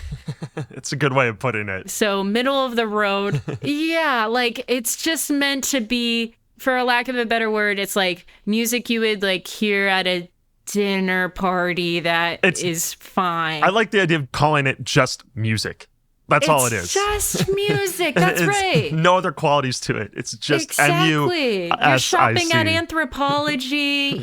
It's a good way of putting it. So middle of the road. Yeah, like it's just meant to be, for a lack of a better word, it's like music you would like hear at a dinner party that is fine. I like the idea of calling it just music. That's all it is. It's just music. That's It's right. No other qualities to it. It's just Exactly. You're shopping at MUSIC. Anthropology,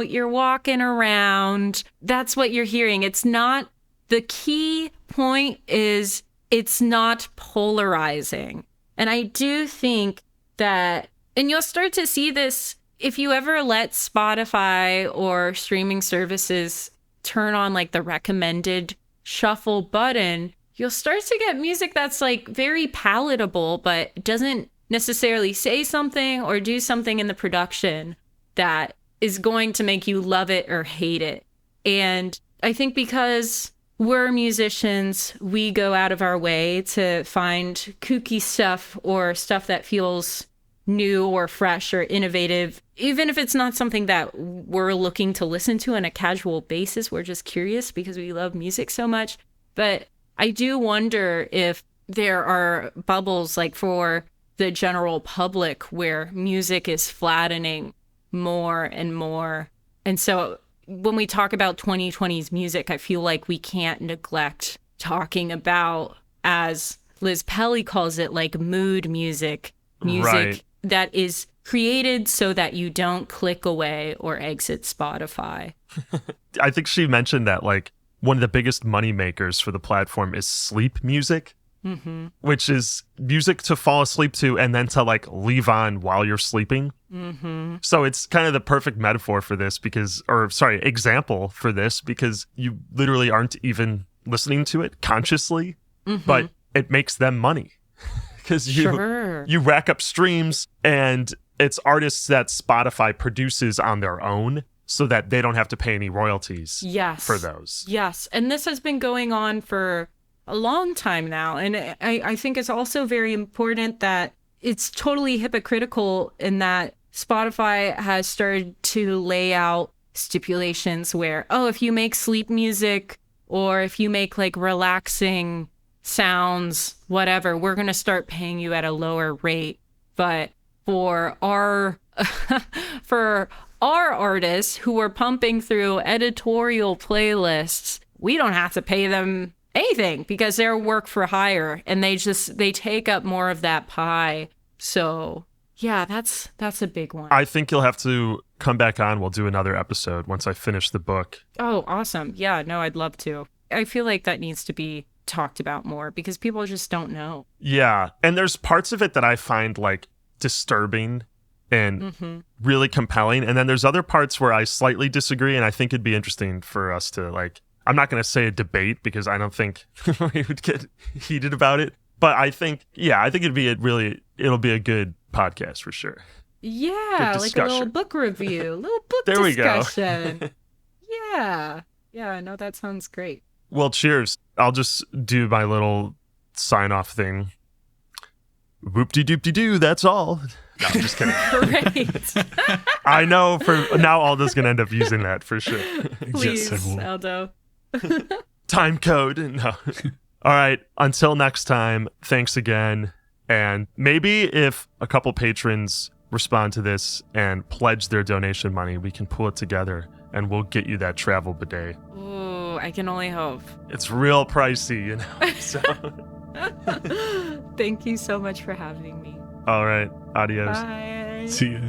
you're walking around. That's what you're hearing. It's not, the key point is it's not polarizing. And I do think that, and you'll start to see this if you ever let Spotify or streaming services turn on like the recommended shuffle button, you'll start to get music that's like very palatable, but doesn't necessarily say something or do something in the production that is going to make you love it or hate it. And I think because we're musicians, we go out of our way to find kooky stuff or stuff that feels new or fresh or innovative, even if it's not something that we're looking to listen to on a casual basis. We're just curious because we love music so much. But I do wonder if there are bubbles like for the general public where music is flattening more and more. And so when we talk about 2020's music, I feel like we can't neglect talking about, as Liz Pelly calls it, like mood music Right. that is created so that you don't click away or exit Spotify. I think she mentioned that like one of the biggest money makers for the platform is sleep music, which is music to fall asleep to and then to like leave on while you're sleeping. So it's kind of the perfect metaphor for this example for this, because you literally aren't even listening to it consciously, but it makes them money because you rack up streams, and it's artists that Spotify produces on their own so that they don't have to pay any royalties for those. Yes. And this has been going on for a long time now. And I think it's also very important that it's totally hypocritical in that Spotify has started to lay out stipulations where, if you make sleep music or if you make like relaxing sounds, whatever, we're going to start paying you at a lower rate. But for our artists who are pumping through editorial playlists, we don't have to pay them anything because they're work for hire, and they take up more of that pie. So yeah, that's a big one. I think you'll have to come back on. We'll do another episode once I finish the book. Oh, awesome. Yeah, no, I'd love to. I feel like that needs to be talked about more because people just don't know. Yeah. And there's parts of it that I find like disturbing and really compelling. And then there's other parts where I slightly disagree. And I think it'd be interesting for us to like, I'm not going to say a debate because I don't think we would get heated about it. But I think it'll be a good podcast for sure. Yeah, like a little book review, little book there discussion. We go. Yeah. Yeah, no, that sounds great. Well, cheers. I'll just do my little sign-off thing. Whoop-de-doop-de-doo, that's all. No, I'm just kidding. Great. I know for now Aldo's going to end up using that for sure. Please, Yes, I will. Aldo. Time code. No. All right. Until next time, thanks again. And maybe if a couple patrons respond to this and pledge their donation money, we can pull it together and we'll get you that travel bidet. Ooh, I can only hope. It's real pricey, you know. So. Thank you so much for having me. All right. Adios. Bye. See ya.